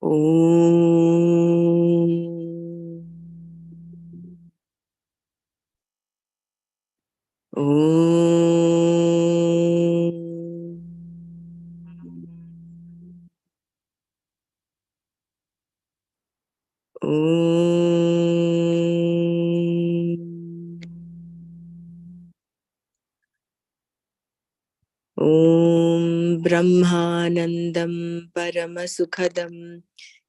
Om Brahmanandam Paramasukadam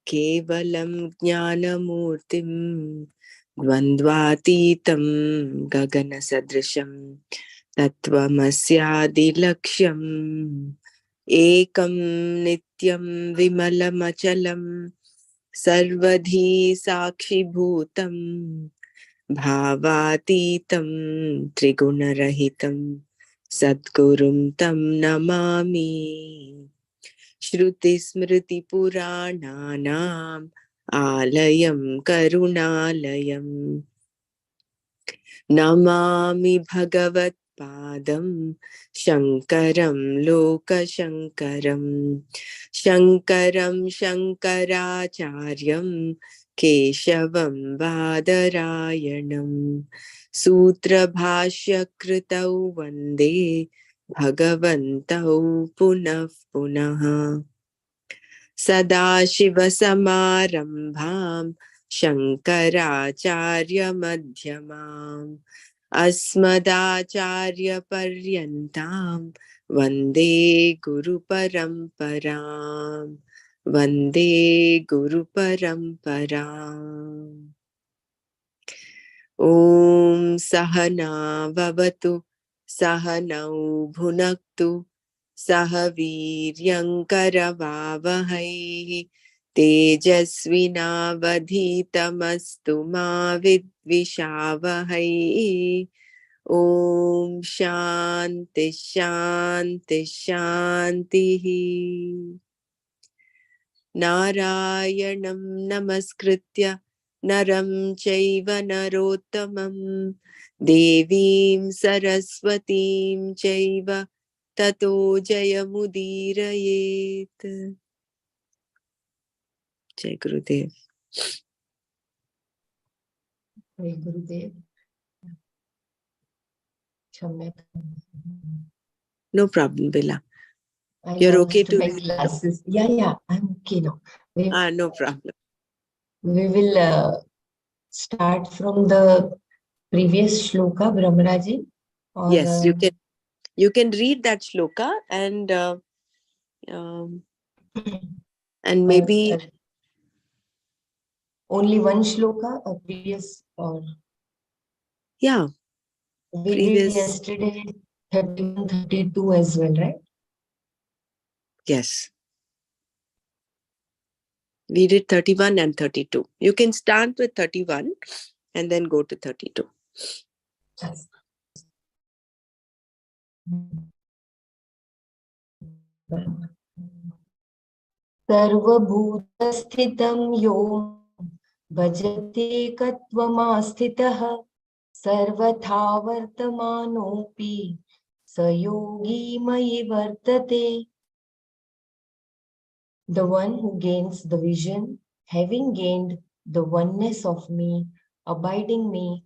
Kevalam Jnanamurtim Dvandvatitam Gagana Sadrisham Tattvamasyadilaksham Ekam Nityam Vimalamachalam Sarvadhi Sakshi Bhutam Bhavatitam Trigunarahitam Sadgurum Tam Namami Shruti Smriti Purananam Alayam Karunalayam Namami Bhagavat Padam Shankaram Loka Shankaram Shankaram Shankaracharyam Keshavam Vadarayanam Sutra Bhashya Kritau Vande Bhagavantau Punah Punaha Sadashiva Samarambham Shankaracharya Madhyamam Asmadacharya Paryantam Vande Guru Paramparam Vande Guru Paramparam Om Sahana Vavatu Sahanau Bhunaktu Sahaviryankaravavahai Tejasvinavadhitamastu ma vidvishavahai Om Shanti Shanti Shanti Narayanam Namaskritya Naram Chaiva Narottamam Devim Saraswatim Chaiva Tato Jayamudirayet. Jai Gurudev. Jai Gurudev. No problem, Bella. You're okay to my glasses. Yeah, I'm okay now. No problem. We will start from the previous shloka, Brahmaraji. Yes, you can read that shloka and maybe only one shloka or previous or yeah. We previous did yesterday 31, 32 as well, right? Yes. We did 31 and 32. You can start with 31 and then go to 32. Yes. Sarvabhutasthitham yom bhajate katvamaasthitah sarvatha vartamanopi sayogi mayi vartate. The one who gains the vision, having gained the oneness of me, abiding me.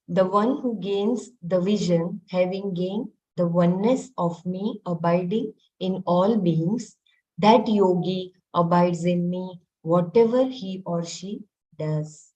The one who gains the vision, having gained the oneness of me, abiding in all beings, that yogi abides in me, whatever he or she does.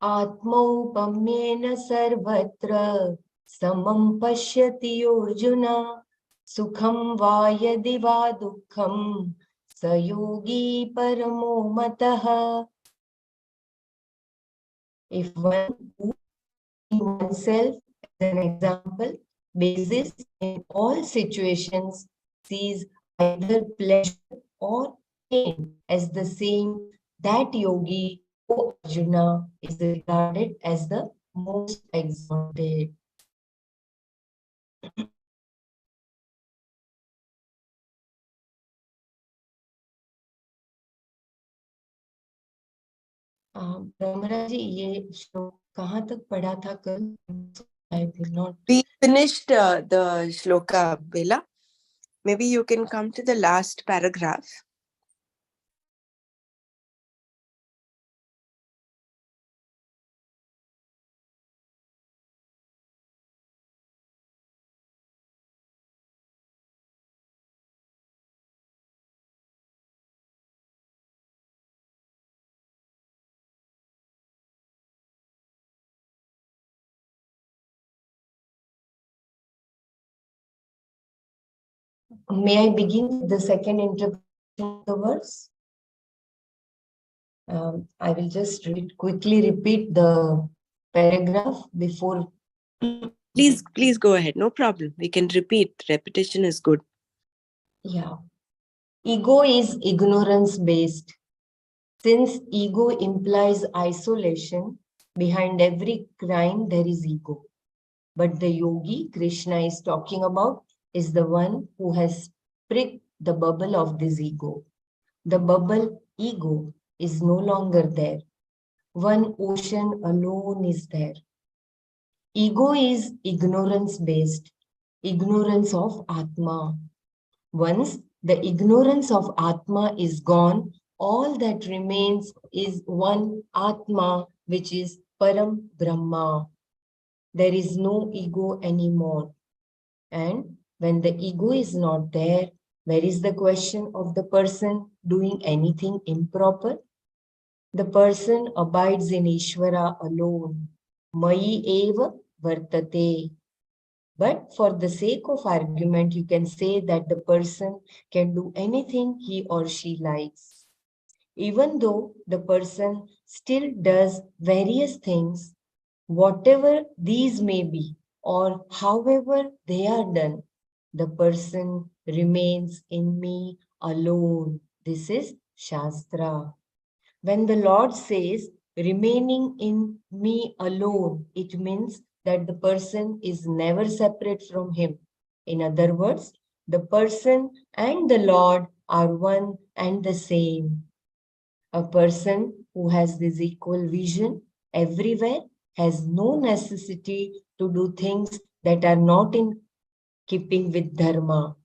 Atmaupamyena sarvatra samam pashyati Arjuna sukham va yadi va dukkham sayogi paramo mataha. If one who sees oneself as an example basis in all situations sees either pleasure or pain as the same, that yogi Arjuna, is regarded as the most exalted. Brahmaraji, ये श्लोक कहाँ तक पढ़ा था कल? I did not. We finished the shloka, Bela. Maybe you can come to the last paragraph. May I begin with the second interpretation of the verse? I will just quickly repeat the paragraph before. Please go ahead. No problem. We can repeat. Repetition is good. Yeah. Ego is ignorance based. Since ego implies isolation, behind every crime there is ego. But the yogi Krishna is talking about is the one who has pricked the bubble of this ego. The bubble ego is no longer there. One ocean alone is there. Ego is ignorance based, ignorance of Atma. Once the ignorance of Atma is gone, all that remains is one Atma, which is Param Brahma. There is no ego anymore. And when the ego is not there, where is the question of the person doing anything improper? The person abides in Ishvara alone. Mai eva vartate. But for the sake of argument, you can say that the person can do anything he or she likes. Even though the person still does various things, whatever these may be, or however they are done, the person remains in me alone. This is Shastra. When the Lord says, remaining in me alone, it means that the person is never separate from Him. In other words, the person and the Lord are one and the same. A person who has this equal vision everywhere has no necessity to do things that are not in keeping with Dharma.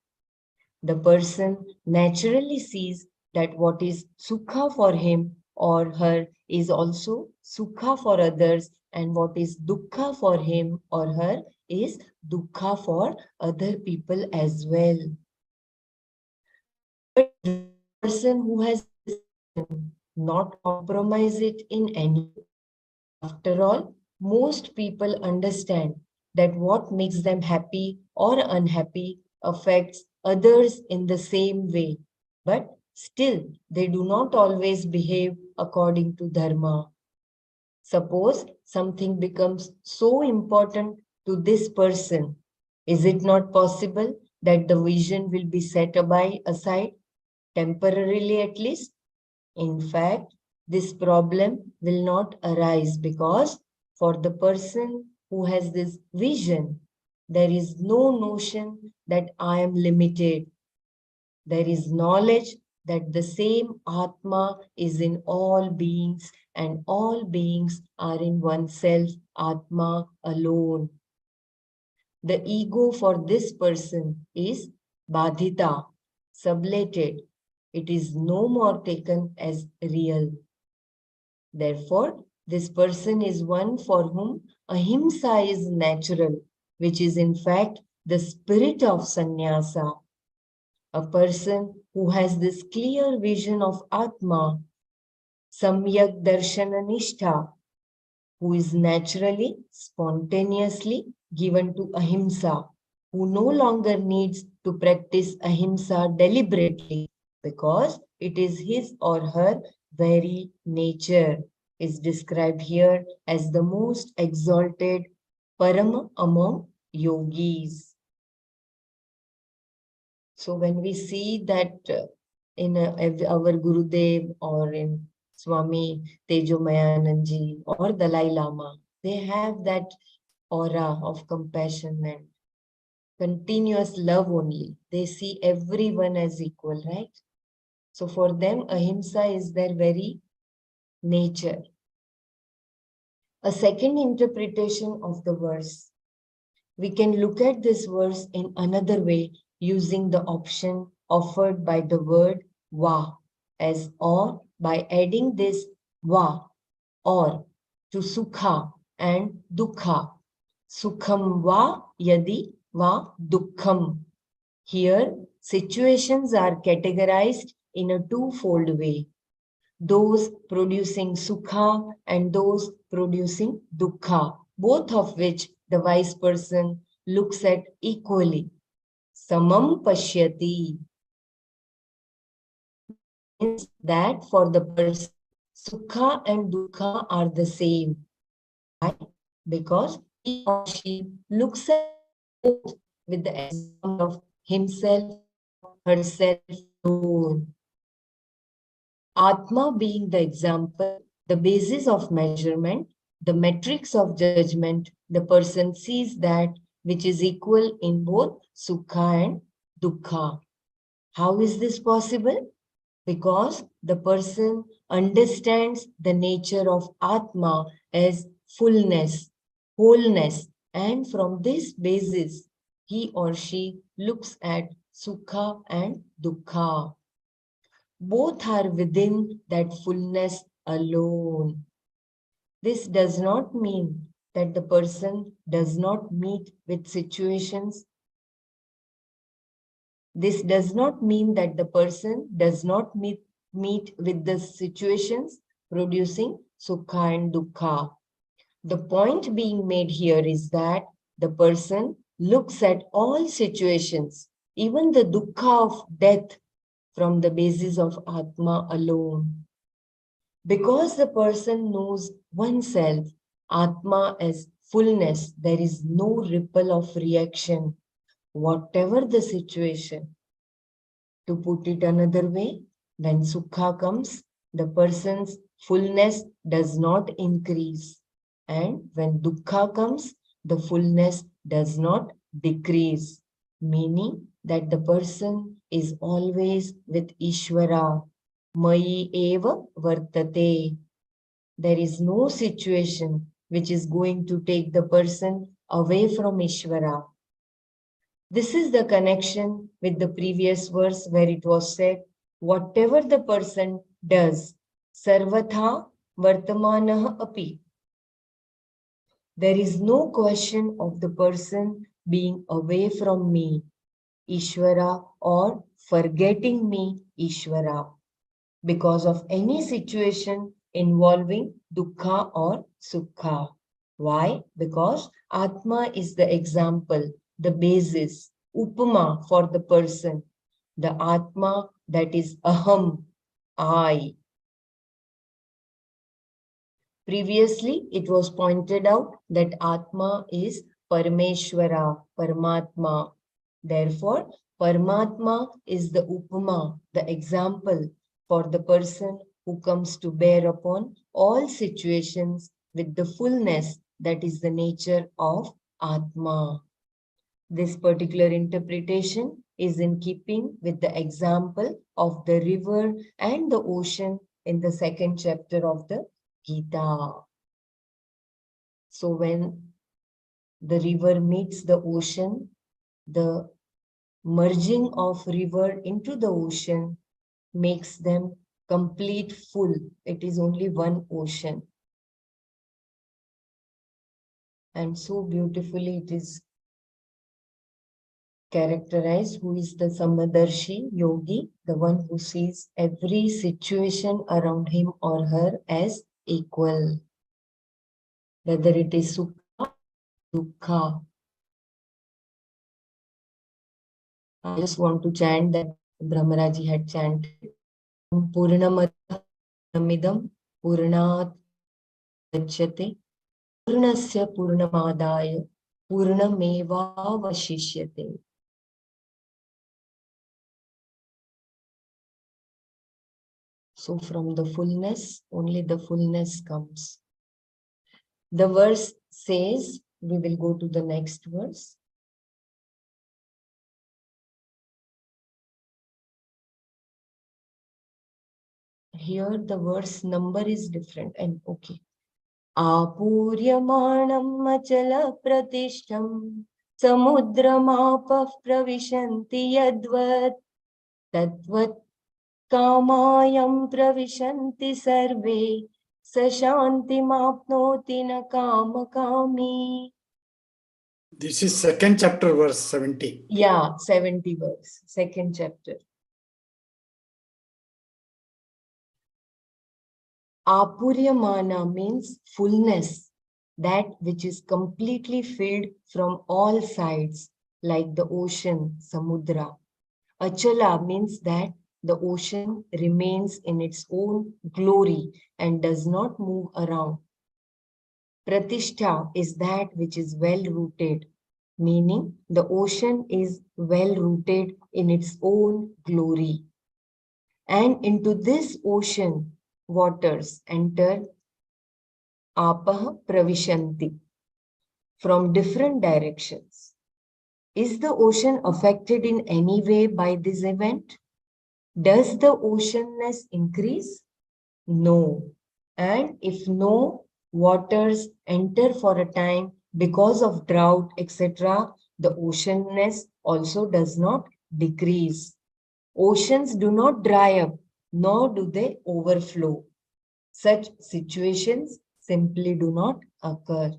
The person naturally sees that what is sukha for him or her is also sukha for others, and what is dukkha for him or her is dukkha for other people as well. But will the person who has this vision not compromise it in any way? After all, most people understand that what makes them happy or unhappy affects others in the same way, but still they do not always behave according to dharma. Suppose something becomes so important to this person, is it not possible that the vision will be set aside, temporarily at least? In fact, this problem will not arise because for the person who has this vision, there is no notion that I am limited. There is knowledge that the same Atma is in all beings and all beings are in oneself, Atma alone. The ego for this person is Badhita, sublated. It is no more taken as real. Therefore, this person is one for whom ahimsa is natural, which is in fact the spirit of sannyasa. A person who has this clear vision of Atma, samyak darshana nishtha, who is naturally, spontaneously given to ahimsa, who no longer needs to practice ahimsa deliberately because it is his or her very nature, is described here as the most exalted Parama among yogis. So when we see that in our Gurudev or in Swami Tejomayananji or Dalai Lama. They have that aura of compassion and continuous love only. They see everyone as equal, right? So for them, ahimsa is their very nature. A second interpretation of the verse. We can look at this verse in another way using the option offered by the word va as or by adding this va or to sukha and dukha. Sukham va yadi va dukkham. Here, situations are categorized in a twofold way. Those producing sukha and those producing dukkha, both of which the wise person looks at equally. Samam pashyati means that for the person, sukha and dukkha are the same. Why? Because he or she looks at both with the example of himself or herself alone. Atma being the example, the basis of measurement, the metrics of judgment, the person sees that which is equal in both sukha and dukkha. How is this possible? Because the person understands the nature of Atma as fullness, wholeness, and from this basis, he or she looks at sukha and dukkha. Both are within that fullness alone. This does not mean that the person does not meet with situations. This does not mean that the person does not meet with the situations producing sukha and dukkha. The point being made here is that the person looks at all situations, even the dukkha of death, from the basis of Atma alone. Because the person knows oneself, Atma as fullness, there is no ripple of reaction, whatever the situation. To put it another way, when Sukha comes, the person's fullness does not increase. And when Dukkha comes, the fullness does not decrease. Meaning that the person is always with Ishvara. Mayi eva vartate. There is no situation which is going to take the person away from Ishvara. This is the connection with the previous verse where it was said, whatever the person does, sarvatha vartamanah api. There is no question of the person being away from me, Ishvara, or forgetting me, Ishvara, because of any situation involving dukkha or sukha. Why? Because Atma is the example, the basis, upama for the person, the Atma that is aham, I. Previously, it was pointed out that Atma is Parameshwara, Paramatma. Therefore, Paramatma is the upama, the example for the person who comes to bear upon all situations with the fullness that is the nature of Atma. This particular interpretation is in keeping with the example of the river and the ocean in the second chapter of the Gita. So when the river meets the ocean, the merging of river into the ocean makes them complete full. It is only one ocean. And so beautifully it is characterized, who is the Samadarshi yogi, the one who sees every situation around him or her as equal, whether it is sukha or dukkha. I just want to chant that Brahmaraji had chanted. Purnamada Namidam Purnat Gachyate Purnasya Purnamadaya Purnameva Vashishyate. So from the fullness, only the fullness comes. The verse says, we will go to the next verse. Here the verse number is different and okay. Apuryamanam achala pratishtham samudramapah pravishanti yadvat tadvat kamayam pravishanti sarve sashanti mapnoti na kamakami. This is second chapter, verse 70. Yeah, 70 verse, second chapter. Apuryamana means fullness, that which is completely filled from all sides, like the ocean, samudra. Achala means that the ocean remains in its own glory and does not move around. Pratishtha is that which is well rooted, meaning the ocean is well rooted in its own glory. And into this ocean, waters enter apah pravishanti from different directions. Is the ocean affected in any way by this event? Does the oceanness increase? No. And if no, waters enter for a time because of drought, etc., the oceanness also does not decrease. Oceans do not dry up, nor do they overflow. Such situations simply do not occur.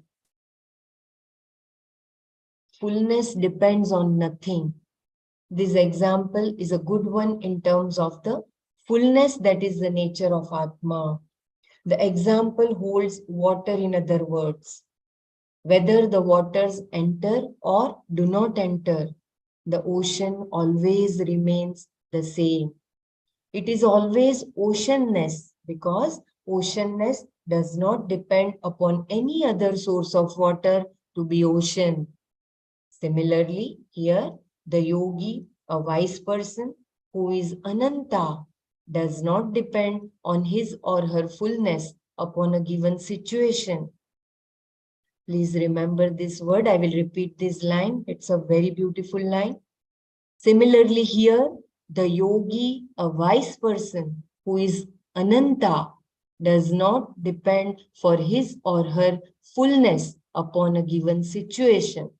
Fullness depends on nothing. This example is a good one in terms of the fullness that is the nature of Atma. The example holds water in other words. Whether the waters enter or do not enter, the ocean always remains the same. It is always oceanness because oceanness does not depend upon any other source of water to be ocean. Similarly, here the yogi, a wise person who is Ananta, does not depend on his or her fullness upon a given situation. Please remember this word. I will repeat this line. It's a very beautiful line. Similarly, here the yogi, a wise person who is Ananta, does not depend for his or her fullness upon a given situation.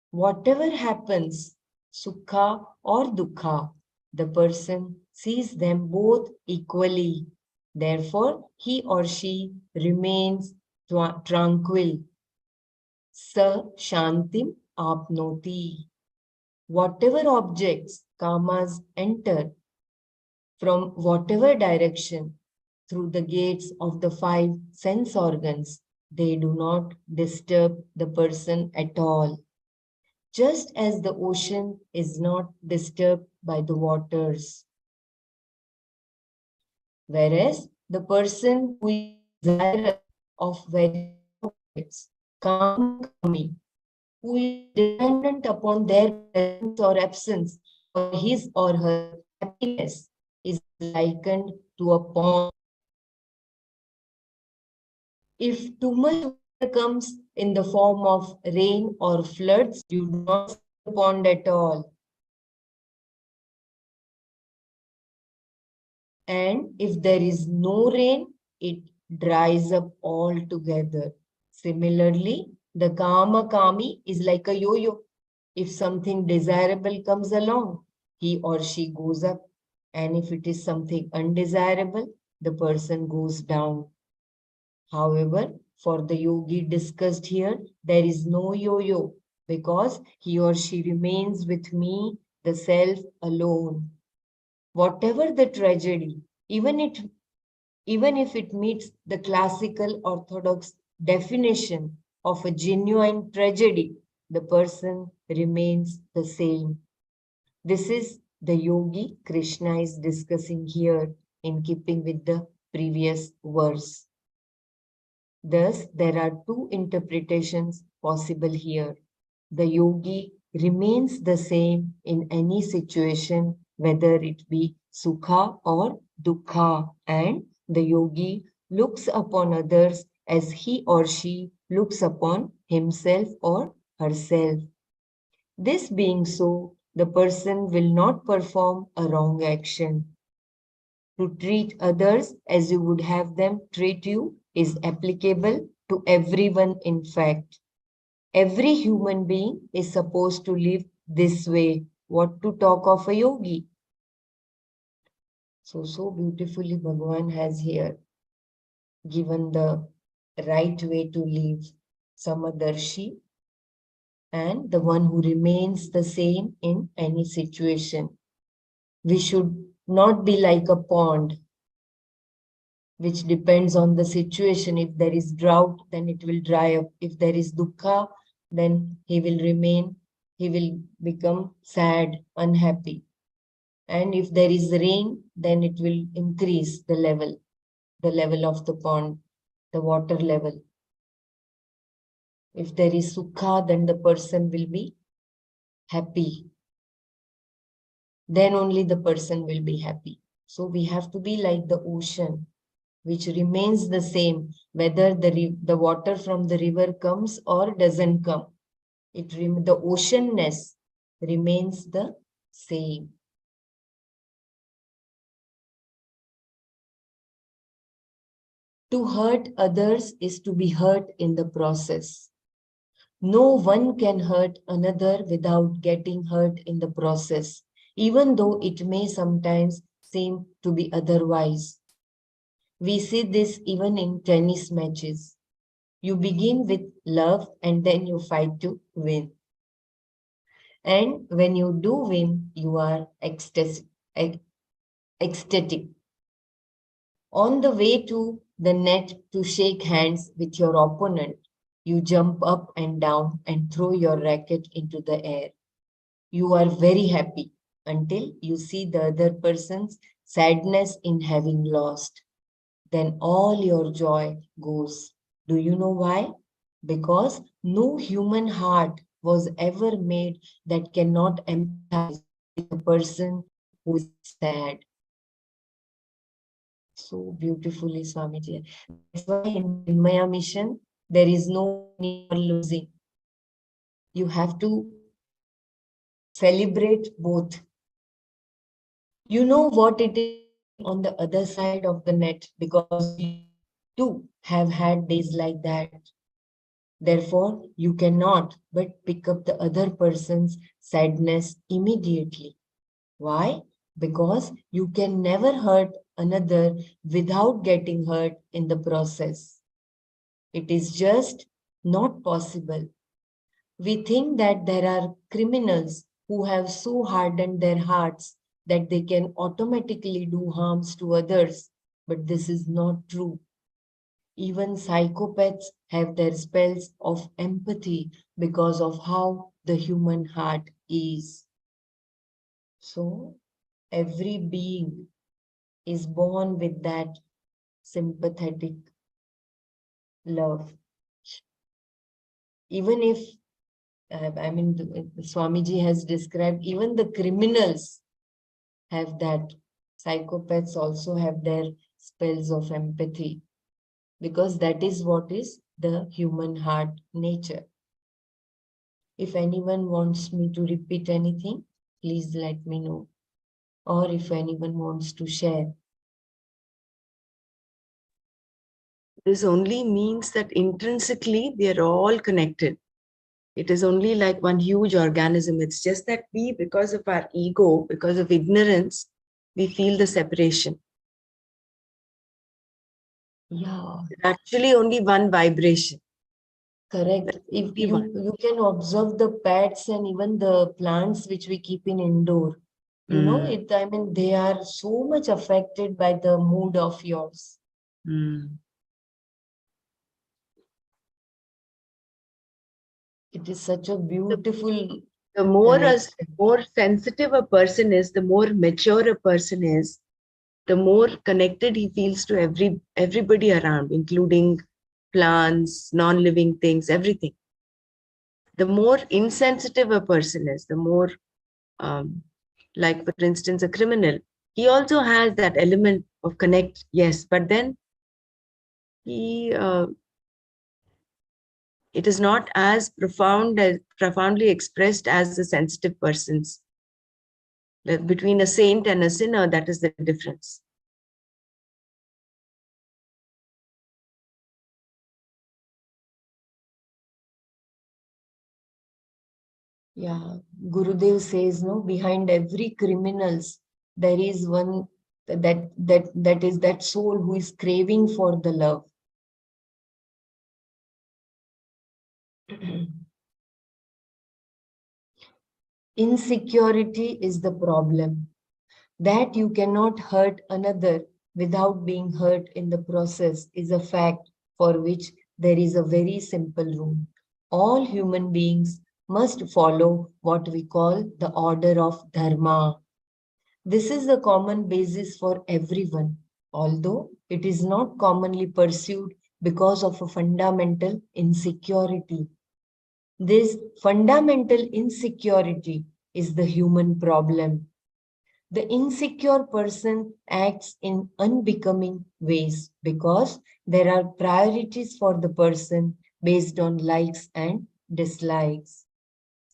Whatever happens, sukha or dukkha, the person sees them both equally. Therefore, he or she remains tranquil. Sa shantim apnoti. Whatever objects, kamas enter from whatever direction through the gates of the five sense organs, they do not disturb the person at all. Just as the ocean is not disturbed by the waters. Whereas the person who is desirous of various objects, kami, who is dependent upon their presence or absence for his or her happiness, is likened to a pond. If too much water comes in the form of rain or floods, you do not see the pond at all. And if there is no rain, it dries up altogether. Similarly, the Kama Kami is like a yo-yo. If something desirable comes along, he or she goes up. And if it is something undesirable, the person goes down. However, for the yogi discussed here, there is no yo-yo because he or she remains with me, the self alone. Whatever the tragedy, even if it meets the classical orthodox definition of a genuine tragedy, the person remains the same. This is the yogi Krishna is discussing here in keeping with the previous verse. Thus, there are two interpretations possible here. The yogi remains the same in any situation, whether it be sukha or dukkha, and the yogi looks upon others as he or she looks upon himself or herself. This being so, the person will not perform a wrong action. To treat others as you would have them treat you is applicable to everyone, in fact. Every human being is supposed to live this way. What to talk of a yogi? So beautifully, Bhagavan has here given the right way to live. Samadarshi, and the one who remains the same in any situation. We should not be like a pond which depends on the situation. If there is drought, then it will dry up. If there is dukkha, then he will remain, he will become sad, unhappy. And if there is rain, then it will increase the level of the pond, the water level. If there is sukha, then the person will be happy. Then only the person will be happy. So we have to be like the ocean, which remains the same, whether the water from the river comes or doesn't come. The oceanness remains the same. To hurt others is to be hurt in the process. No one can hurt another without getting hurt in the process, even though it may sometimes seem to be otherwise. We see this even in tennis matches. You begin with love and then you fight to win. And when you do win, you are ecstatic. On the way to the net to shake hands with your opponent, you jump up and down and throw your racket into the air. You are very happy until you see the other person's sadness in having lost. Then all your joy goes. Do you know why? Because no human heart was ever made that cannot empathize with a person who is sad. So beautifully, Swamiji. That's why in Chinmaya mission, there is no winning or losing. You have to celebrate both. You know what it is to be on the other side of the net because you too have had days like that. Therefore, you cannot but pick up the other person's sadness immediately. Why? Because you can never hurt another without getting hurt in the process. It is just not possible. We think that there are criminals who have so hardened their hearts that they can automatically do harms to others, but this is not true. Even psychopaths have their spells of empathy because of how the human heart is. So, every being is born with that sympathetic love. Even if, Swamiji has described, even the criminals have that. Psychopaths also have their spells of empathy because that is what is the human heart nature. If anyone wants me to repeat anything, please let me know. Or if anyone wants to share. This only means that intrinsically we are all connected. It is only like one huge organism. It's just that we, because of our ego, because of ignorance, we feel the separation. Yeah. It's actually only one vibration. Correct. If you can observe the pets and even the plants which we keep in indoor, you know, they are so much affected by the mood of yours. It is such a beautiful. The more sensitive a person is, the more mature a person is, the more connected he feels to everybody around, including plants, non-living things, everything. The more insensitive a person is, the more, like for instance, a criminal, he also has that element of connect, yes, but then he it is not as profoundly expressed as the sensitive person's. Between a saint and a sinner, that is the difference. Yeah, Gurudev says, no, behind every criminals, there is one that is that soul who is craving for the love. Insecurity is the problem. That you cannot hurt another without being hurt in the process is a fact for which there is a very simple rule. All human beings must follow what we call the order of dharma. This is the common basis for everyone, although it is not commonly pursued because of a fundamental insecurity. This fundamental insecurity is the human problem. The insecure person acts in unbecoming ways because there are priorities for the person based on likes and dislikes.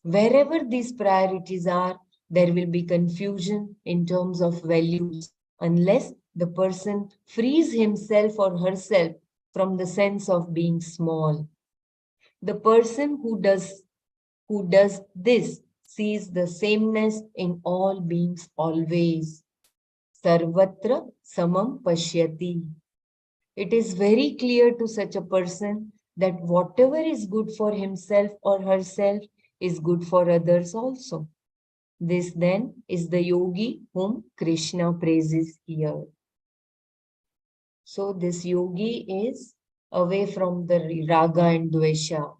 Wherever these priorities are, there will be confusion in terms of values unless the person frees himself or herself from the sense of being small. The person who does this sees the sameness in all beings always. Sarvatra samam pashyati. It is very clear to such a person that whatever is good for himself or herself is good for others also. This then is the yogi whom Krishna praises here. So this yogi is away from the raga and dvesha.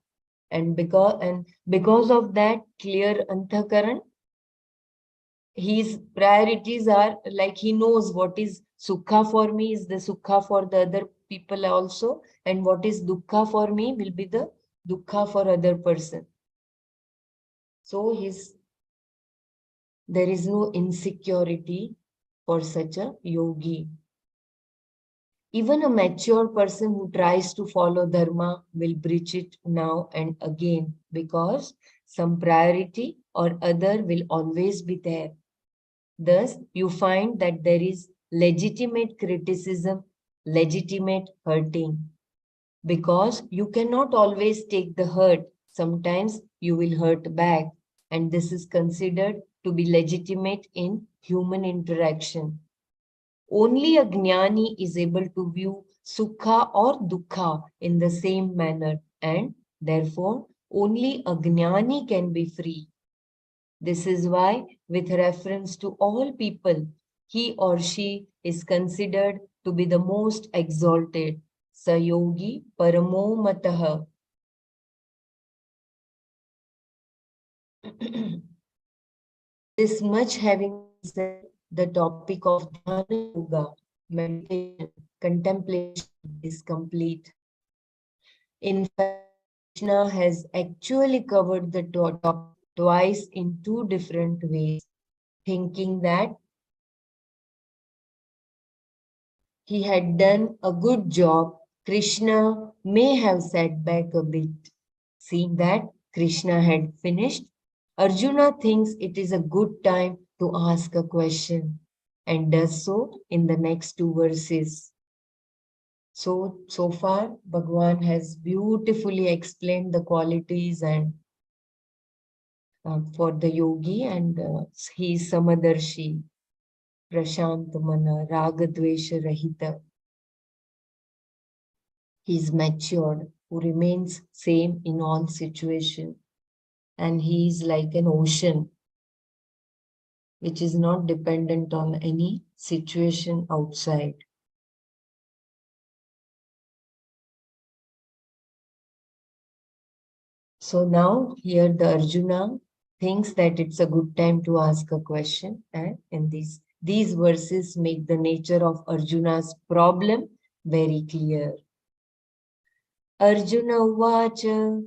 And because of that clear antakaran, his priorities are like he knows what is sukha for me is the sukha for the other people also, and what is dukkha for me will be the dukkha for other person. So there is no insecurity for such a yogi. Even a mature person who tries to follow dharma will breach it now and again because some priority or other will always be there. Thus, you find that there is legitimate criticism, legitimate hurting, because you cannot always take the hurt. Sometimes you will hurt back, and this is considered to be legitimate in human interaction. Only a jnani is able to view sukha or dukkha in the same manner, and therefore only a jnani can be free. This is why, with reference to all people, he or she is considered to be the most exalted. Sayogi Paramo Mataha. This much having been said, the topic of Dhyana Yoga, meditation, contemplation is complete. In fact, Krishna has actually covered the topic twice in two different ways, thinking that he had done a good job, Krishna may have sat back a bit. Seeing that Krishna had finished, Arjuna thinks it is a good time to ask a question and does so in the next two verses. So far, Bhagwan has beautifully explained the qualities and for the yogi, and he is Samadarshi, Prashant Mana, Ragadvesha Rahita. He is matured, who remains same in all situations. And he is like an ocean, which is not dependent on any situation outside. So now here the Arjuna thinks that it's a good time to ask a question. And in these verses make the nature of Arjuna's problem very clear. Arjuna Uvacha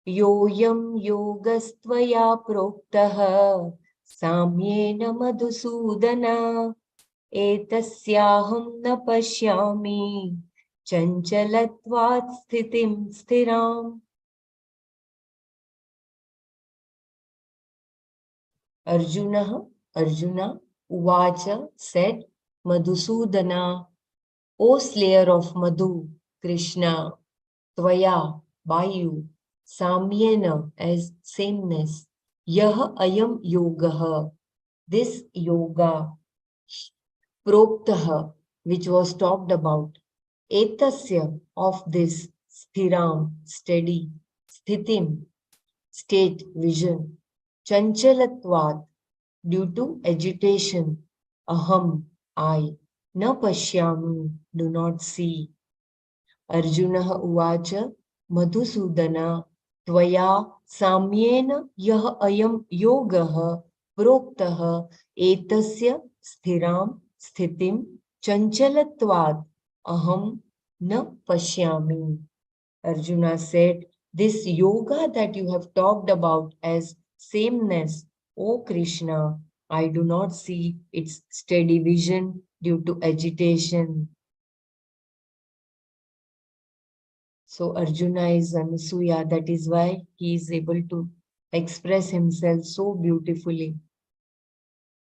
Yoyam Yogastvaya Proktaha Samyena Madhusudana एतस्याहं न पश्यामि चञ्चलत्वात् स्थितिं स्थिराम्. Arjuna Uvacha said, Madhusudana, O slayer of Madhu, Krishna, Tvaya, by you, Samyena as sameness, Yah ayam yogaha, this yoga, Proktaha, which was talked about, Etasya of this, Sthiram, steady, Sthitim, state, vision, Chanchalatvat, due to agitation, aham, I, na pashyami, do not see. Arjuna uvacha, Madhusudana, tvaya samyena yah ayam yogaha proktaha etasya sthiram sthitim chanchalatvad aham na pashyami. Arjuna said, this yoga that you have talked about as sameness, O Krishna, I do not see its steady vision due to agitation. So Arjuna is Anasuya, that is why he is able to express himself so beautifully.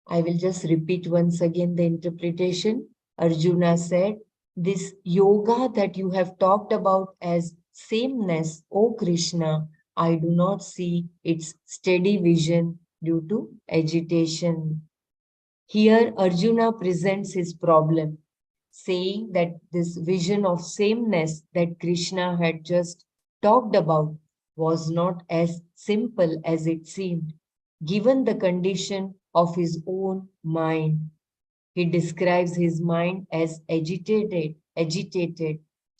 I will just repeat once again the interpretation. Arjuna said, this yoga that you have talked about as sameness, O Krishna, I do not see its steady vision due to agitation. Here Arjuna presents his problem, saying that this vision of sameness that Krishna had just talked about was not as simple as it seemed, given the condition of his own mind. He describes his mind as agitated,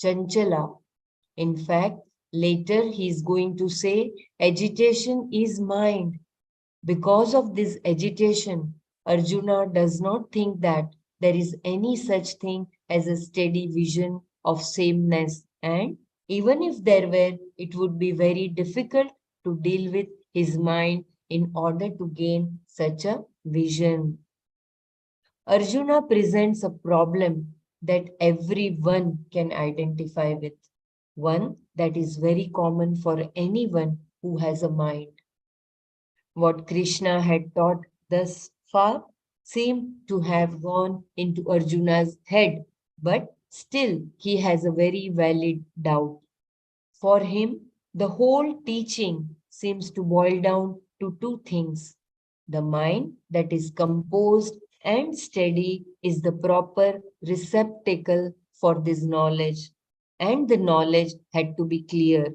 chanchala. In fact, later he is going to say agitation is mind. Because of this agitation, Arjuna does not think that there is any such thing as a steady vision of sameness, and even if there were, it would be very difficult to deal with his mind in order to gain such a vision. Arjuna presents a problem that everyone can identify with, one that is very common for anyone who has a mind. What Krishna had taught thus far seemed to have gone into Arjuna's head, but still he has a very valid doubt. For him, the whole teaching seems to boil down to two things. The mind that is composed and steady is the proper receptacle for this knowledge, and the knowledge had to be clear.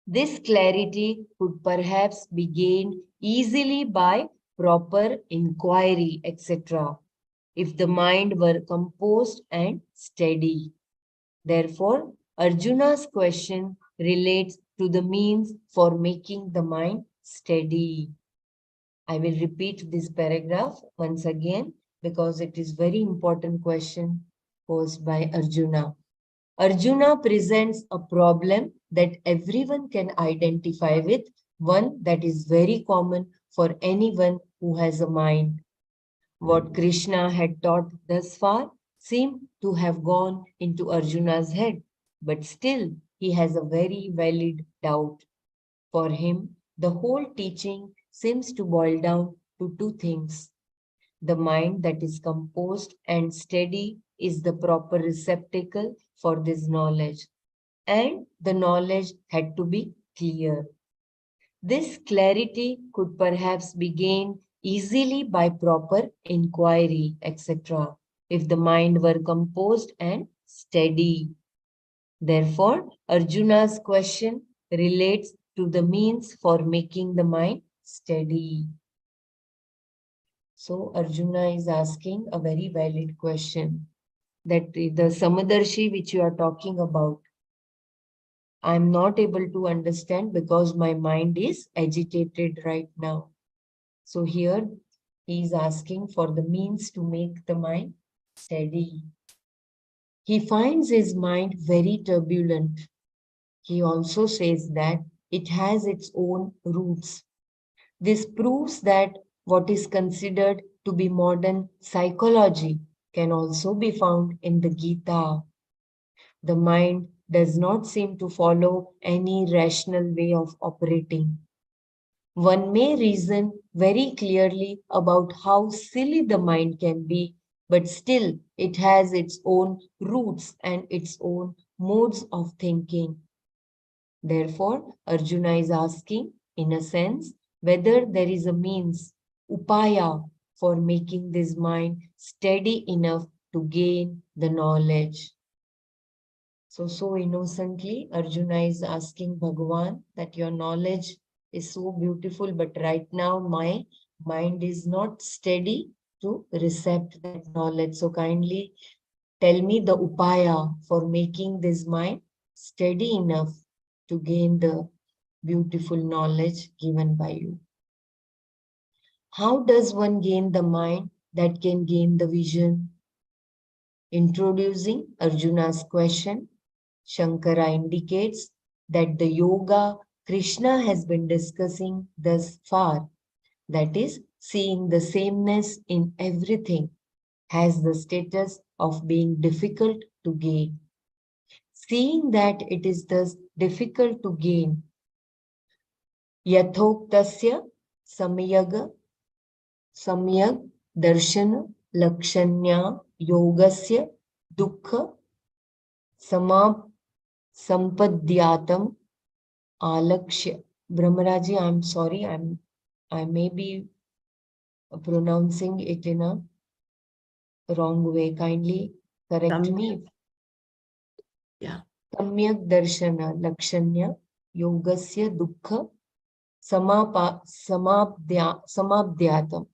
This clarity could perhaps be gained easily by proper inquiry, etc., if the mind were composed and steady. Therefore, Arjuna's question relates to the means for making the mind steady. I will repeat this paragraph once again because it is very important question posed by Arjuna. Arjuna presents a problem that everyone can identify with, one that is very common for anyone who has a mind. What Krishna had taught thus far seemed to have gone into Arjuna's head, but still he has a very valid doubt. For him, the whole teaching seems to boil down to two things. The mind that is composed and steady is the proper receptacle for this knowledge, and the knowledge had to be clear. This clarity could perhaps be gained easily by proper inquiry, etc., if the mind were composed and steady. Therefore, Arjuna's question relates to the means for making the mind steady. So Arjuna is asking a very valid question, that the Samadarshi which you are talking about, I'm not able to understand because my mind is agitated right now. So here he is asking for the means to make the mind steady. He finds his mind very turbulent. He also says that it has its own roots. This proves that what is considered to be modern psychology can also be found in the Gita. The mind does not seem to follow any rational way of operating. One may reason very clearly about how silly the mind can be, but still it has its own roots and its own modes of thinking. Therefore, Arjuna is asking, in a sense, whether there is a means, upaya, for making this mind steady enough to gain the knowledge. So innocently, Arjuna is asking Bhagavan that your knowledge is so beautiful, but right now my mind is not steady to accept that knowledge. So kindly tell me the upaya for making this mind steady enough to gain the beautiful knowledge given by you. How does one gain the mind that can gain the vision? Introducing Arjuna's question, Shankara indicates that the yoga Krishna has been discussing thus far, that is, seeing the sameness in everything, has the status of being difficult to gain. Seeing that it is thus difficult to gain, Yathoktasya samyag darshan lakshanya yogasya dukkha samap sampadyatam alakshya. Brahmaraji, I'm sorry, I may be pronouncing it in a wrong way. Kindly correct me. Yeah. Samyak darshana lakshanya yogasya dukkha samabdyatam.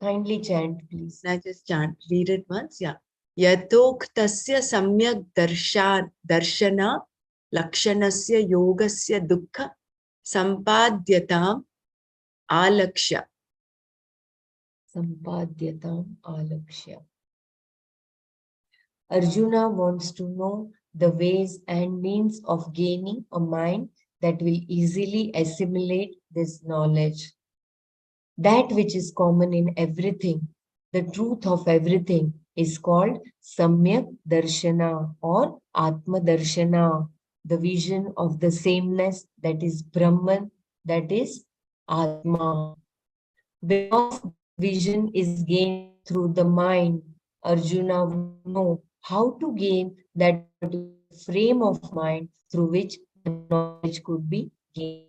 Kindly chant, please. I just chant, read it once. Yeah. Yatoktasya samyak darshana lakshanasya yogasya dukkha sampadyatam alakshya. Sampadyatam alakshya. Arjuna wants to know the ways and means of gaining a mind that will easily assimilate this knowledge. That which is common in everything, the truth of everything, is called Samyak Darshana or Atma Darshana, the vision of the sameness that is Brahman, that is Atma. Because this vision is gained through the mind, Arjuna wants to know how to gain that particular frame of mind through which the knowledge could be gained.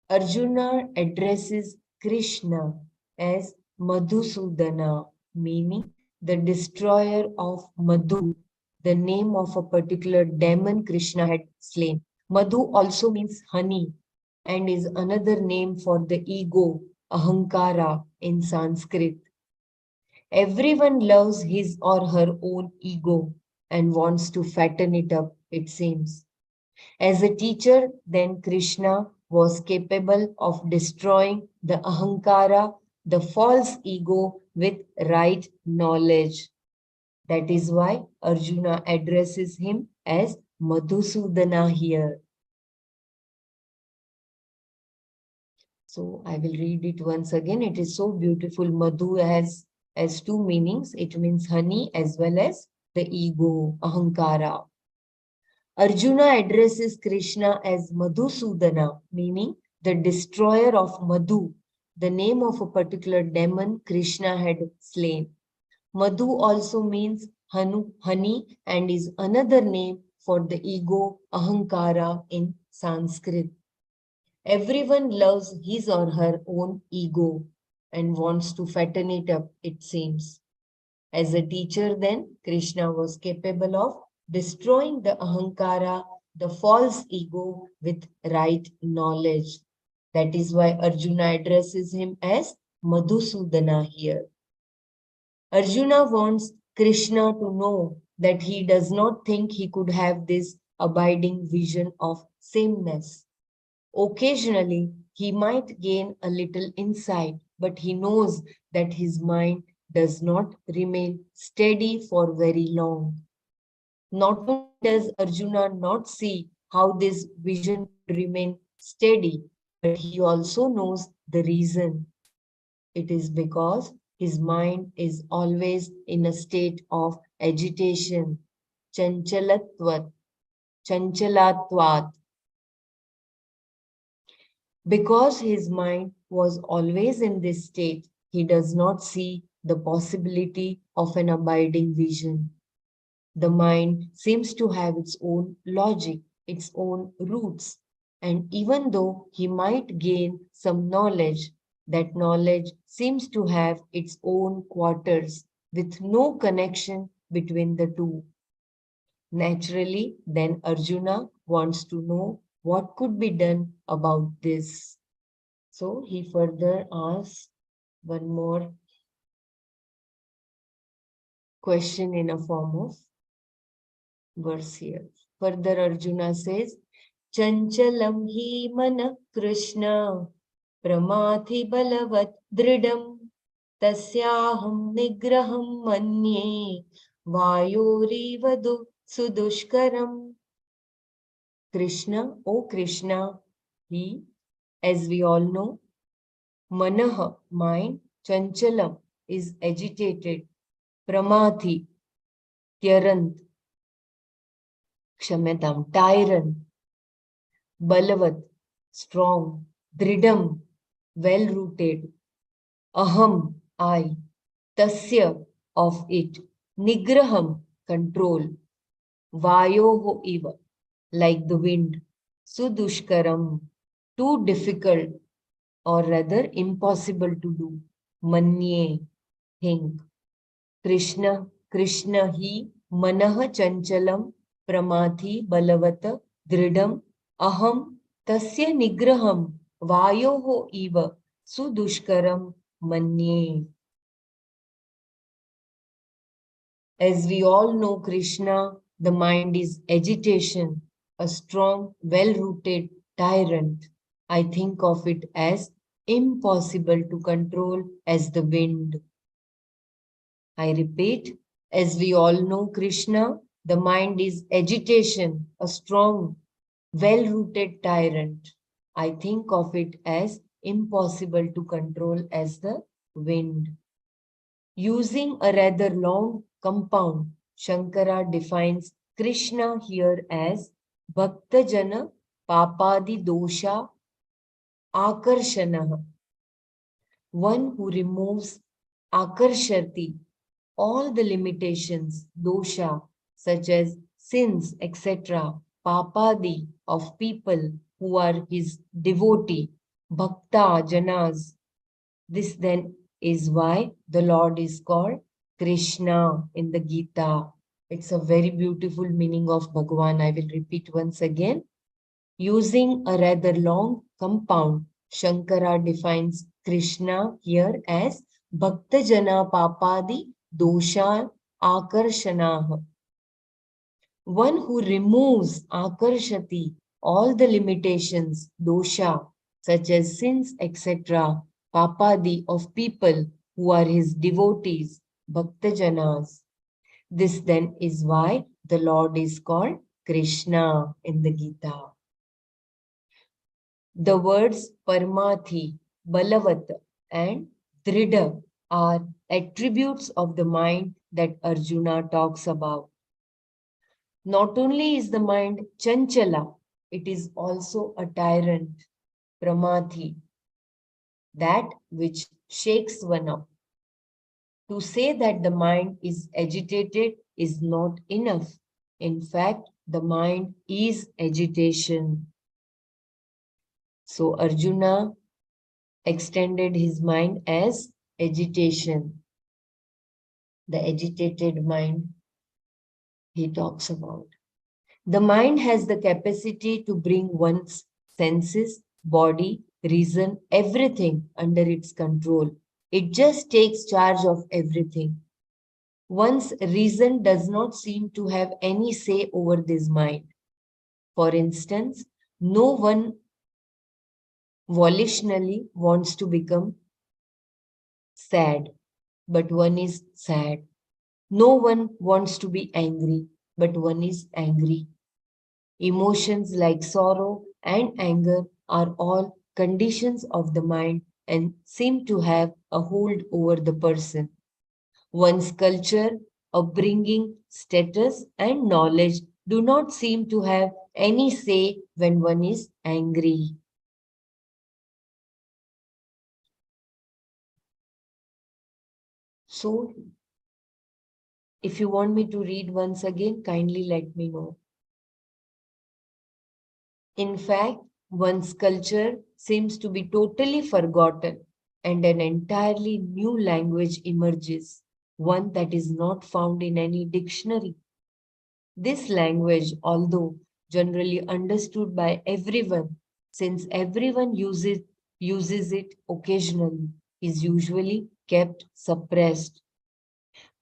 Arjuna addresses Krishna as Madhusudana, meaning the destroyer of Madhu, the name of a particular demon Krishna had slain. Madhu also means honey and is another name for the ego, ahankara in Sanskrit. Everyone loves his or her own ego and wants to fatten it up, it seems. As a teacher, then Krishna was capable of destroying the ahankara, the false ego, with right knowledge. That is why Arjuna addresses him as Madhusudana here. So I will read it once again. It is so beautiful. Madhu has two meanings. It means honey as well as the ego, ahankara. Arjuna addresses Krishna as Madhusudana, meaning the destroyer of Madhu, the name of a particular demon Krishna had slain. Madhu also means honey and is another name for the ego, ahankara in Sanskrit. Everyone loves his or her own ego and wants to fatten it up, it seems. As a teacher, then, Krishna was capable of destroying the ahankara, the false ego, with right knowledge. That is why Arjuna addresses him as Madhusudana here. Arjuna wants Krishna to know that he does not think he could have this abiding vision of sameness. Occasionally, he might gain a little insight, but he knows that his mind does not remain steady for very long. Not only does Arjuna not see how this vision could remain steady, but he also knows the reason. It is because his mind is always in a state of agitation, chanchalatvat, chanchalatvat. Because his mind was always in this state, he does not see the possibility of an abiding vision. The mind seems to have its own logic, its own roots, and even though he might gain some knowledge, that knowledge seems to have its own quarters with no connection between the two. Naturally, then Arjuna wants to know what could be done about this. So he further asks one more question in a form of verse here. Further, Arjuna says, Chanchalam hi mana Krishna pramathi balavat dridam tasyaham nigraham manye vayurivadu sudushkaram. Krishna, O Krishna, he, as we all know, Manah, mind, Chanchalam is agitated, Pramathi, Tyarant, Kshametam, tyrant, Balavat, strong, Dridam, well rooted, Aham, I, Tasya, of it, Nigraham, control, Vayoho eva, like the wind, Sudushkaram, too difficult, or rather impossible to do, Manye, think. Krishna, Krishna hi manah chanchalam pramathi balavata dridam aham tasya nigraham vayoho eva sudushkaram manye. As we all know, Krishna, the mind is agitation, a strong, well-rooted tyrant. I think of it as impossible to control as the wind. I repeat, as we all know, Krishna, the mind is agitation, a strong, well-rooted tyrant. I think of it as impossible to control as the wind. Using a rather long compound, Shankara defines Krishna here as Bhaktajana Papadi Dosha Akarshana, one who removes Akarshati, all the limitations, dosha, such as sins, etc., papadi of people who are his devotee, bhakta, janas. This then is why the Lord is called Krishna in the Gita. It's a very beautiful meaning of Bhagwan. I will repeat once again. Using a rather long compound, Shankara defines Krishna here as Bhaktajana Papadi Dosha Akarshanah. One who removes Akarshati, all the limitations, dosha, such as sins, etc., Papadi of people who are his devotees, Bhaktajanas. This then is why the Lord is called Krishna in the Gita. The words Parmathi, Balavat, and Dhrida are attributes of the mind that Arjuna talks about. Not only is the mind Chanchala, it is also a tyrant, Pramathi, that which shakes one up. To say that the mind is agitated is not enough. In fact, the mind is agitation. So Arjuna extended his mind as agitation. The agitated mind he talks about. The mind has the capacity to bring one's senses, body, reason, everything under its control. It just takes charge of everything. One's reason does not seem to have any say over this mind. For instance, no one volitionally wants to become sad, but one is sad. No one wants to be angry, but one is angry. Emotions like sorrow and anger are all conditions of the mind and seem to have a hold over the person. One's culture, upbringing, status, and knowledge do not seem to have any say when one is angry. So, if you want me to read once again, kindly let me know. In fact, one's culture seems to be totally forgotten and an entirely new language emerges, one that is not found in any dictionary. This language, although generally understood by everyone, since everyone uses it occasionally, is usually kept suppressed.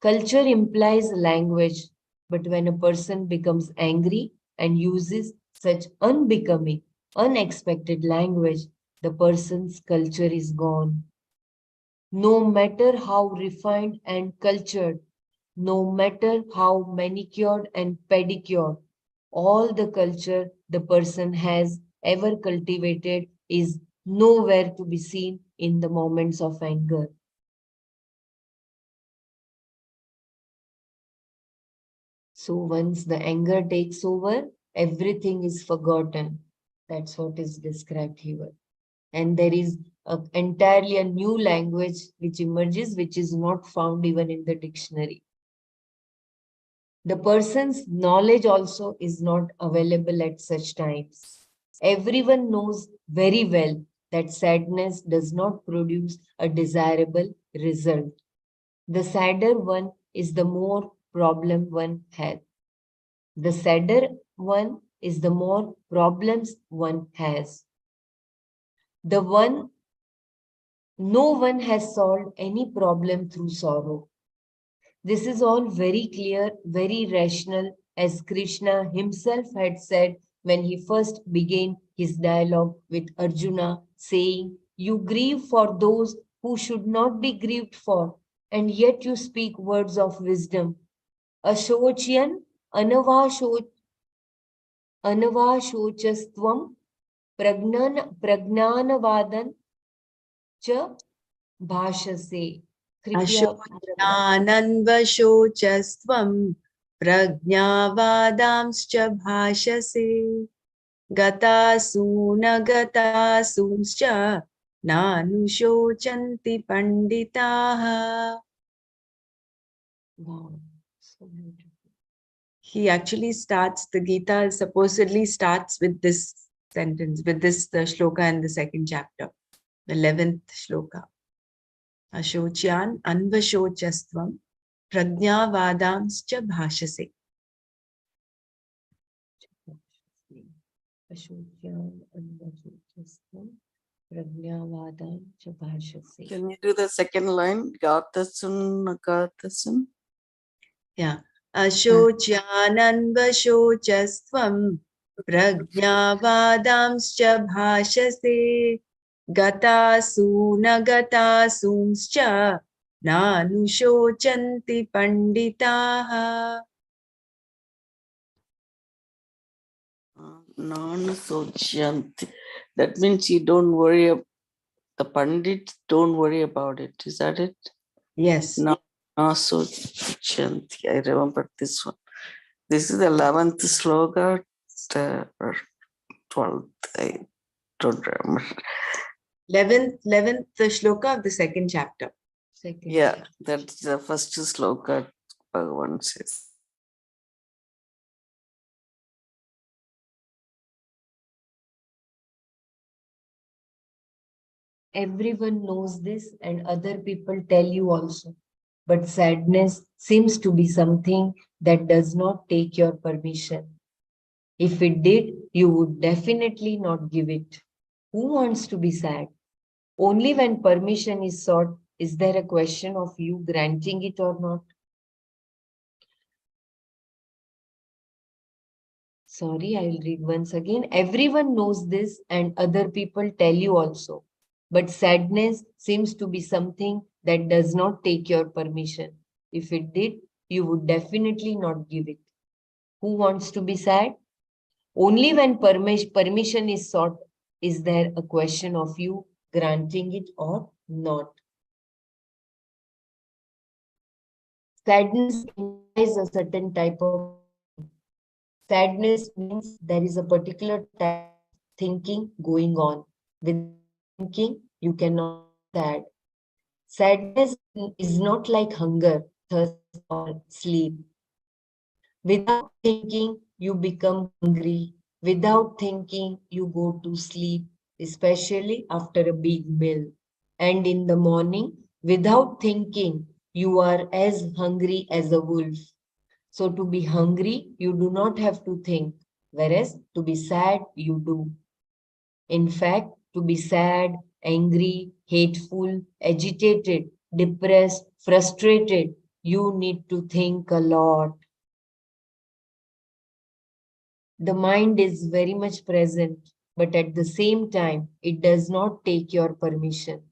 Culture implies language, but when a person becomes angry and uses such unbecoming, unexpected language, the person's culture is gone. No matter how refined and cultured, no matter how manicured and pedicured, all the culture the person has ever cultivated is nowhere to be seen in the moments of anger. So once the anger takes over, everything is forgotten. That's what is described here. And there is entirely a new language which emerges, which is not found even in the dictionary. The person's knowledge also is not available at such times. Everyone knows very well that sadness does not produce a desirable result. The sadder one is the more problem one has. The sadder one is the more problems one has. The one, no one has solved any problem through sorrow. This is all very clear, very rational, as Krishna himself had said when he first began his dialogue with Arjuna, saying, "You grieve for those who should not be grieved for, and yet you speak words of wisdom. Ashocyan anavashocastvam प्रज्ञानवादन च भाषसे कृपया अशोचानन्वशोचस्त्वं प्रज्ञावादांश्च भाषसे गतासूनगतासूंश्च नानुशोचन्ति पंडिताः. Wow, so beautiful. He actually starts, the Gita supposedly starts with this sentence, with this the shloka in the second chapter, the 11th shloka. Ashocyan anvashocastvam prajnavadanscha bhashase. Can you do the second line? Gatasun, Nagatasun? Yeah. Ashocyananvashocastvam prajnavadanscha bhashase gatasunagatasumscha nanushocanti panditaha. Non-Sochyanti. That means you don't worry, the Pandits don't worry about it. Is that it? Yes. Non-Sochyanti. I remember this one. This is the 11th sloka, or 12th. I don't remember. 11th shloka of the second chapter. Yeah, that's the first sloka Bhagavan says. Everyone knows this and other people tell you also. But sadness seems to be something that does not take your permission. If it did, you would definitely not give it. Who wants to be sad? Only when permission is sought is there a question of you granting it or not. Sorry, I will read once again. Everyone knows this and other people tell you also. But sadness seems to be something that does not take your permission. If it did, you would definitely not give it. Who wants to be sad? Only when permission is sought is there a question of you granting it or not. Sadness implies a certain type of thinking. Sadness means there is a particular type of thinking going on. Without thinking, you cannot be sad. Sadness is not like hunger, thirst, or sleep. Without thinking, you become hungry. Without thinking, you go to sleep, especially after a big meal. And in the morning, without thinking, you are as hungry as a wolf. So to be hungry, you do not have to think, whereas to be sad, you do. In fact, to be sad, angry, hateful, agitated, depressed, frustrated, you need to think a lot. The mind is very much present, but at the same time, it does not take your permission.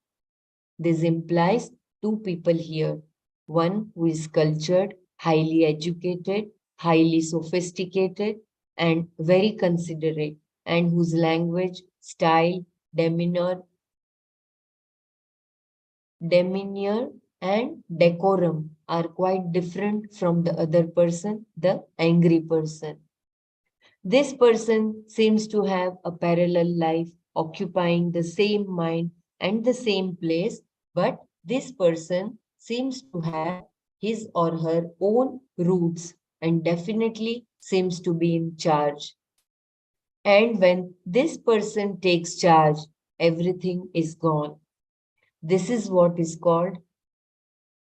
This implies two people here. One who is cultured, highly educated, highly sophisticated, and very considerate, and whose language, style, demeanor, and decorum are quite different from the other person, the angry person. This person seems to have a parallel life, occupying the same mind and the same place, but this person seems to have his or her own roots and definitely seems to be in charge. And when this person takes charge, everything is gone. This is what is called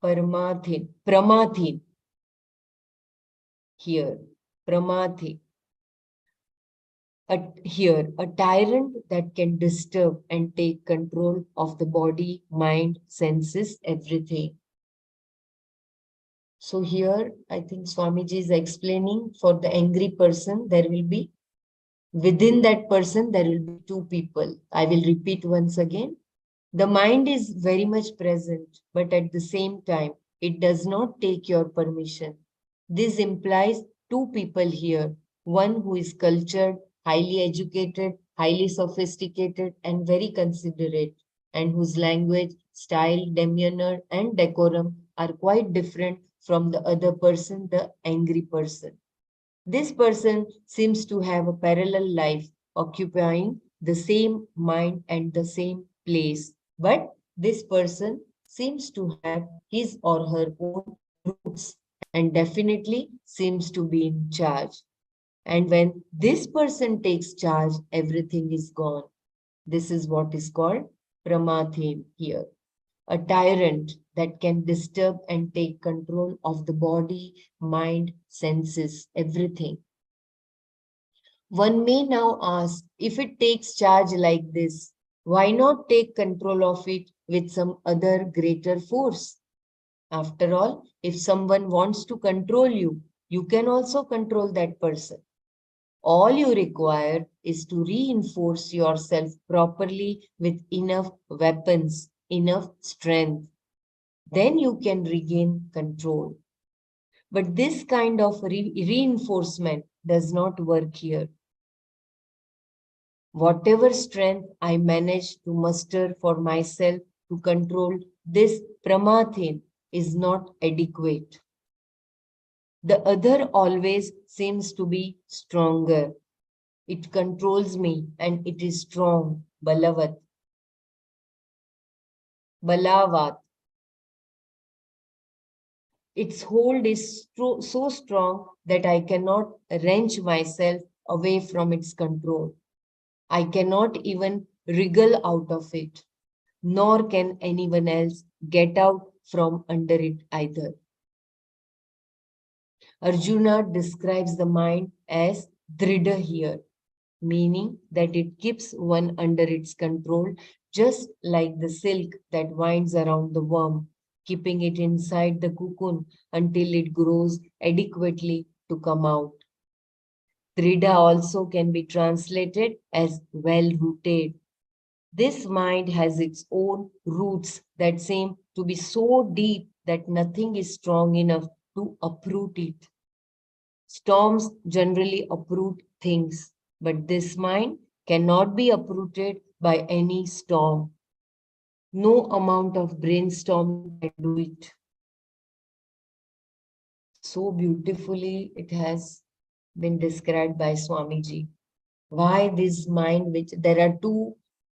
pramathin here. Pramathin. A tyrant that can disturb and take control of the body, mind, senses, everything. So here, I think Swamiji is explaining for the angry person, there will be, within that person, there will be two people. I will repeat once again. The mind is very much present, but at the same time, it does not take your permission. This implies two people here, one who is cultured, highly educated, highly sophisticated, and very considerate, and whose language, style, demeanor, and decorum are quite different from the other person, the angry person. This person seems to have a parallel life, occupying the same mind and the same place. But this person seems to have his or her own roots and definitely seems to be in charge. And when this person takes charge, everything is gone. This is what is called pramathin here. A tyrant that can disturb and take control of the body, mind, senses, everything. One may now ask, if it takes charge like this, why not take control of it with some other greater force? After all, if someone wants to control you, you can also control that person. All you require is to reinforce yourself properly with enough weapons, enough strength. Then you can regain control. But this kind of reinforcement does not work here. Whatever strength I manage to muster for myself to control this pramathin is not adequate. The other always seems to be stronger. It controls me and it is strong, balavat. Balavat. Its hold is so strong that I cannot wrench myself away from its control. I cannot even wriggle out of it, nor can anyone else get out from under it either. Arjuna describes the mind as drida here, meaning that it keeps one under its control, just like the silk that winds around the worm, keeping it inside the cocoon until it grows adequately to come out. Drida also can be translated as well-rooted. This mind has its own roots that seem to be so deep that nothing is strong enough to uproot it. Storms generally uproot things. But this mind cannot be uprooted by any storm. No amount of brainstorming can do it. So beautifully it has been described by Swamiji. Why this mind, which there are two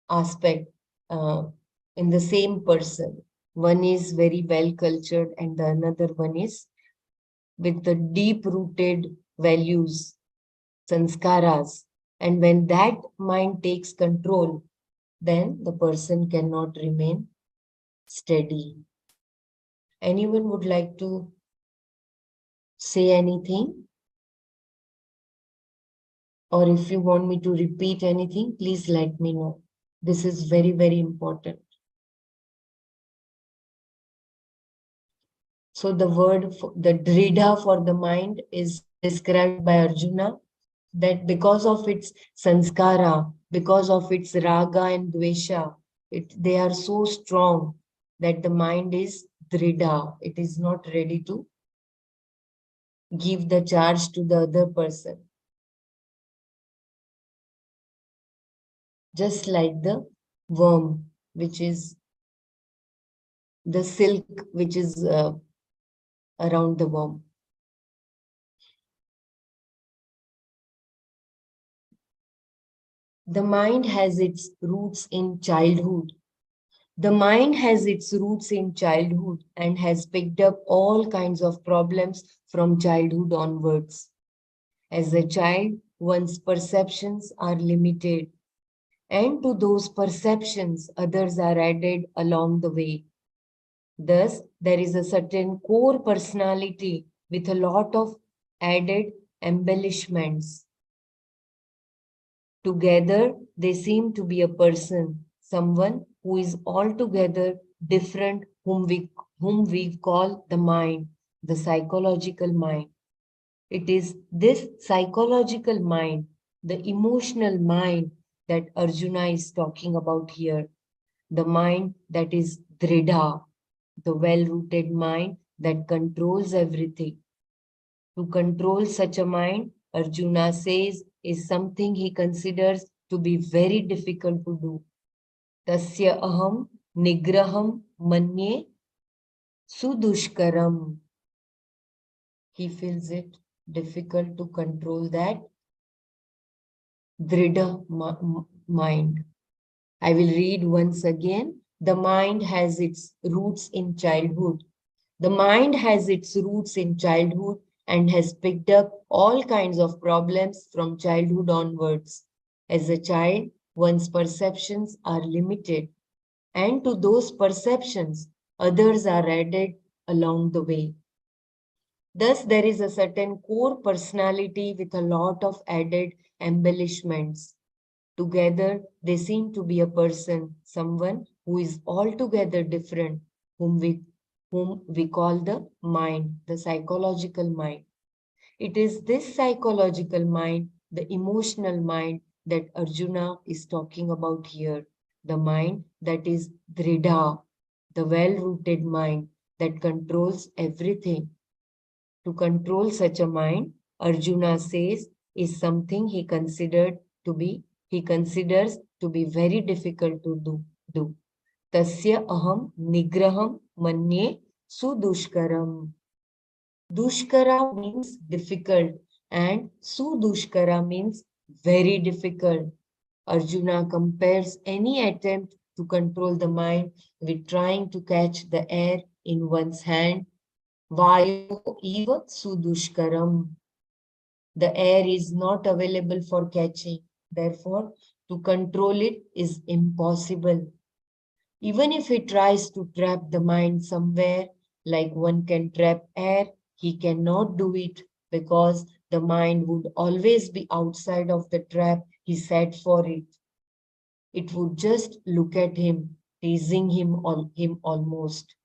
aspects in the same person. One is very well cultured and the another one is with the deep rooted values, sanskaras. And when that mind takes control, then the person cannot remain steady. Anyone would like to say anything? Or if you want me to repeat anything, please let me know. This is very, very important. So the word, the dridha for the mind is described by Arjuna that because of its sanskara, because of its raga and dvesha, they are so strong that the mind is dridha. It is not ready to give the charge to the other person. Just like the worm, which is the silk, which is around the worm. The mind has its roots in childhood. The mind has its roots in childhood and has picked up all kinds of problems from childhood onwards. As a child, one's perceptions are limited, and to those perceptions, others are added along the way. Thus, there is a certain core personality with a lot of added embellishments. Together, they seem to be a person, someone who is altogether different, whom we call the mind, the psychological mind. It is this psychological mind, the emotional mind that Arjuna is talking about here, the mind that is dridha, the well-rooted mind that controls everything. To control such a mind, Arjuna says, is something he considers to be very difficult to do. Tasya aham nigraham manye sudushkaram. He feels it difficult to control that dridha mind. I will read once again. The mind has its roots in childhood. The mind has its roots in childhood and has picked up all kinds of problems from childhood onwards. As a child, one's perceptions are limited, and to those perceptions, others are added along the way. Thus, there is a certain core personality with a lot of added embellishments. Together, they seem to be a person, someone who is altogether different, whom we call the mind, the psychological mind. It is this psychological mind, the emotional mind, that Arjuna is talking about here. The mind that is dridha, the well-rooted mind that controls everything. To control such a mind, Arjuna says, is something he considers to be very difficult to do. Tasya aham nigraham manye sudushkaram. Dushkara means difficult and sudushkara means very difficult. Arjuna compares any attempt to control the mind with trying to catch the air in one's hand. Vayo eva sudushkaram. The air is not available for catching. Therefore, to control it is impossible. Even if he tries to trap the mind somewhere, like one can trap air, he cannot do it because the mind would always be outside of the trap he set for it. It would just look at him, teasing him almost.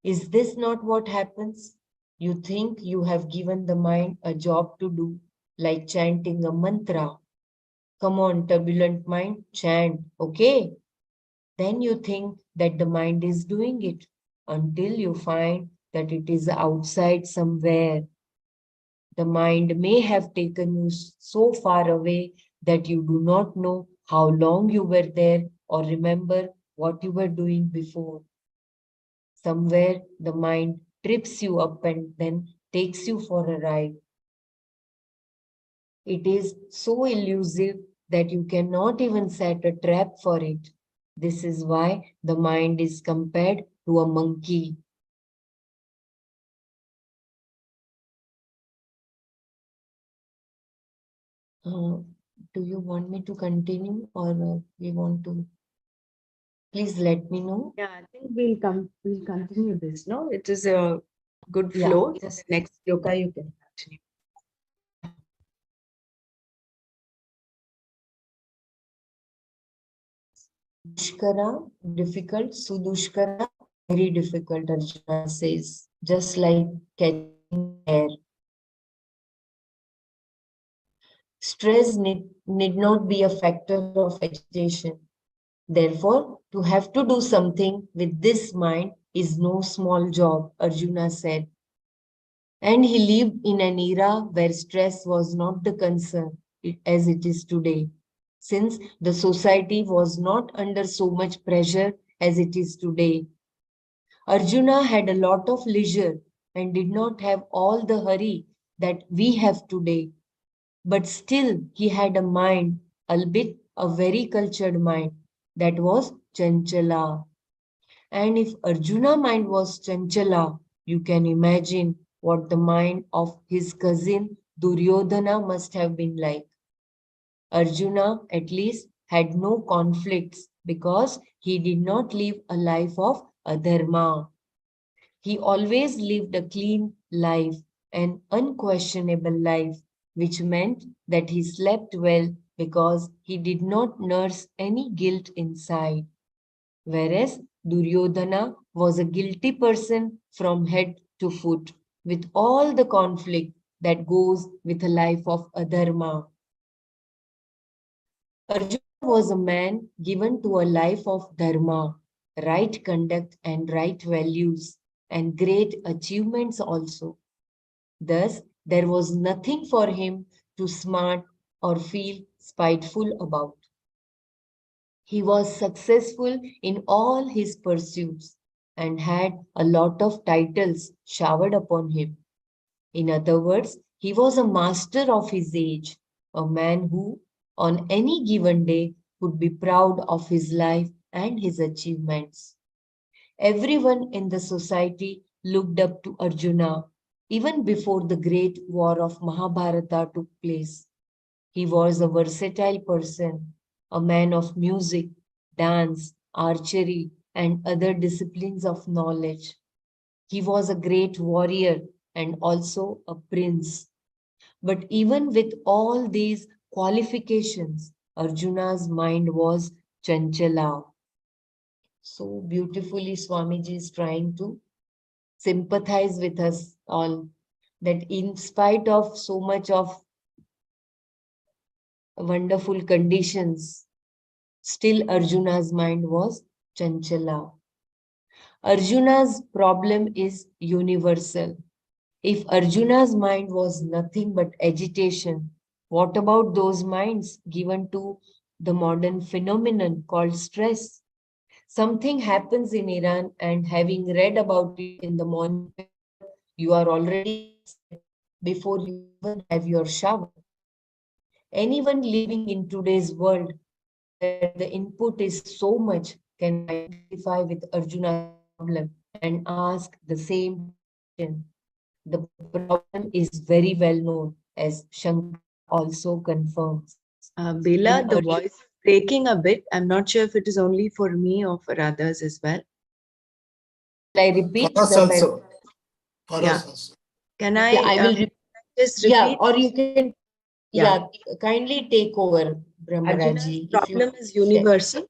Is this not what happens? You think you have given the mind a job to do, like chanting a mantra. Come on, turbulent mind, chant, okay? Then you think that the mind is doing it until you find that it is outside somewhere. The mind may have taken you so far away that you do not know how long you were there or remember what you were doing before. Somewhere the mind trips you up and then takes you for a ride. It is so elusive that you cannot even set a trap for it. This is why the mind is compared to a monkey. Uh, do you want me to continue or we want to? Please let me know. Yeah, I think we'll continue this. No, it is a good Yeah, flow. just Next yoga you can continue. yeah. Dushkara, difficult. Sudushkara, very difficult, Arjuna says, just like catching air. Stress need not be a factor of agitation. Therefore, to have to do something with this mind is no small job, Arjuna said. And he lived in an era where stress was not the concern as it is today, since the society was not under so much pressure as it is today. Arjuna had a lot of leisure and did not have all the hurry that we have today. But still, he had a mind, albeit a very cultured mind, that was chanchala. And if Arjuna mind was chanchala, you can imagine what the mind of his cousin Duryodhana must have been like. Arjuna, at least, had no conflicts because he did not live a life of adharma. He always lived a clean life, an unquestionable life, which meant that he slept well because he did not nurse any guilt inside. Whereas Duryodhana was a guilty person from head to foot, with all the conflict that goes with a life of adharma. Arjuna was a man given to a life of dharma, right conduct and right values, and great achievements also. Thus, there was nothing for him to smart or feel spiteful about. He was successful in all his pursuits and had a lot of titles showered upon him. In other words, he was a master of his age, a man who, on any given day, could be proud of his life and his achievements. Everyone in the society looked up to Arjuna even before the great war of Mahabharata took place. He was a versatile person, a man of music, dance, archery, and other disciplines of knowledge. He was a great warrior and also a prince. But even with all these qualifications, Arjuna's mind was chanchala. So beautifully, Swamiji is trying to sympathize with us all that in spite of so much of wonderful conditions, still Arjuna's mind was chanchala. Arjuna's problem is universal. If Arjuna's mind was nothing but agitation, what about those minds given to the modern phenomenon called stress? Something happens in Iran, and having read about it in the morning paper, you are already upset before you even have your shower. Anyone living in today's world where the input is so much can identify with Arjuna's problem and ask the same question. The problem is very well known, as Shankara also confirms. In Bela, the Arjuna, voice is breaking a bit. I'm not sure if it is only for me or for others as well. shall I For repeat us the also. For Yeah. us also. Can Yeah, I I will repeat. just Yeah, repeat? or you can, Yeah. yeah, kindly take over, Arjuna's Brahmaraji, if you problem is universal.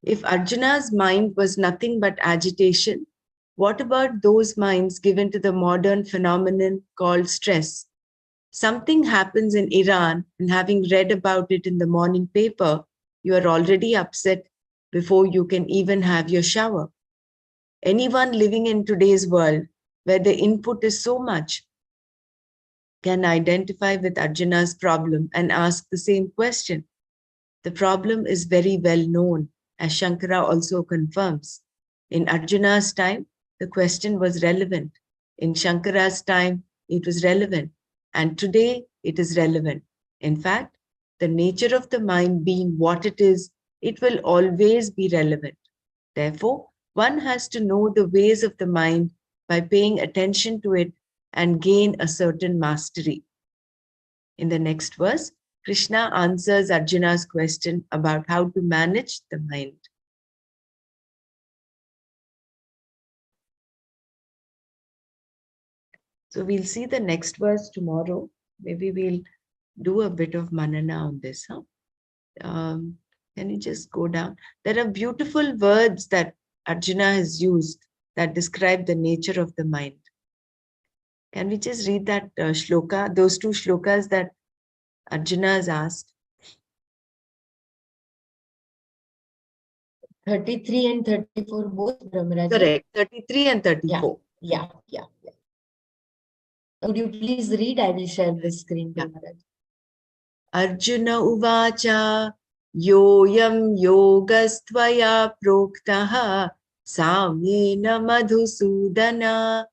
If Arjuna's mind was nothing but agitation, what about those minds given to the modern phenomenon called stress? Something happens in Iran, and having read about it in the morning paper, you are already upset before you can even have your shower. Anyone living in today's world where the input is so much, can identify with Arjuna's problem and ask the same question. The problem is very well known, as Shankara also confirms. In Arjuna's time, the question was relevant. In Shankara's time, it was relevant. And today, it is relevant. In fact, the nature of the mind being what it is, it will always be relevant. Therefore, one has to know the ways of the mind by paying attention to it and gain a certain mastery. In the next verse, Krishna answers Arjuna's question about how to manage the mind. So we'll see the next verse tomorrow. Maybe we'll do a bit of Manana on this. Huh? Can you just go down? There are beautiful words that Arjuna has used that describe the nature of the mind. Can we just read that shloka, those two shlokas that Arjuna has asked? 33 and 34 both, Brahmaraj? Correct, 33 and 34. Yeah. Would you please read? I will share the screen, Brahmaraj. Arjuna uvacha yoyam yogastvaya proktaha samyena madhusudana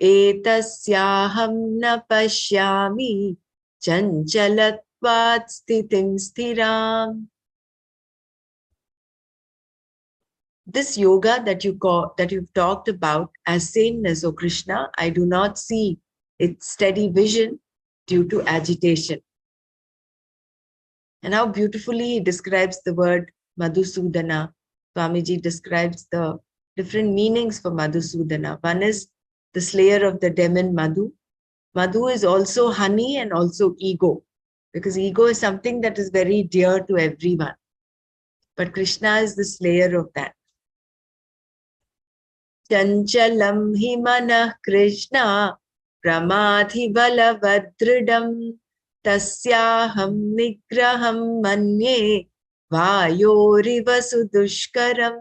etasyaham na pashyami chanchalatvat sthitim sthiram. This yoga that you've talked about as sameness, O Krishna, I do not see its steady vision due to agitation. And how beautifully he describes the word Madhusudana. Swamiji describes the different meanings for Madhusudana. One is the slayer of the demon Madhu. Madhu is also honey and also ego, because ego is something that is very dear to everyone. But Krishna is the slayer of that. Chanchalam hi manah Krishna pramadhi balavadridam tasyaham nigraham manye vayoriva sudushkaram.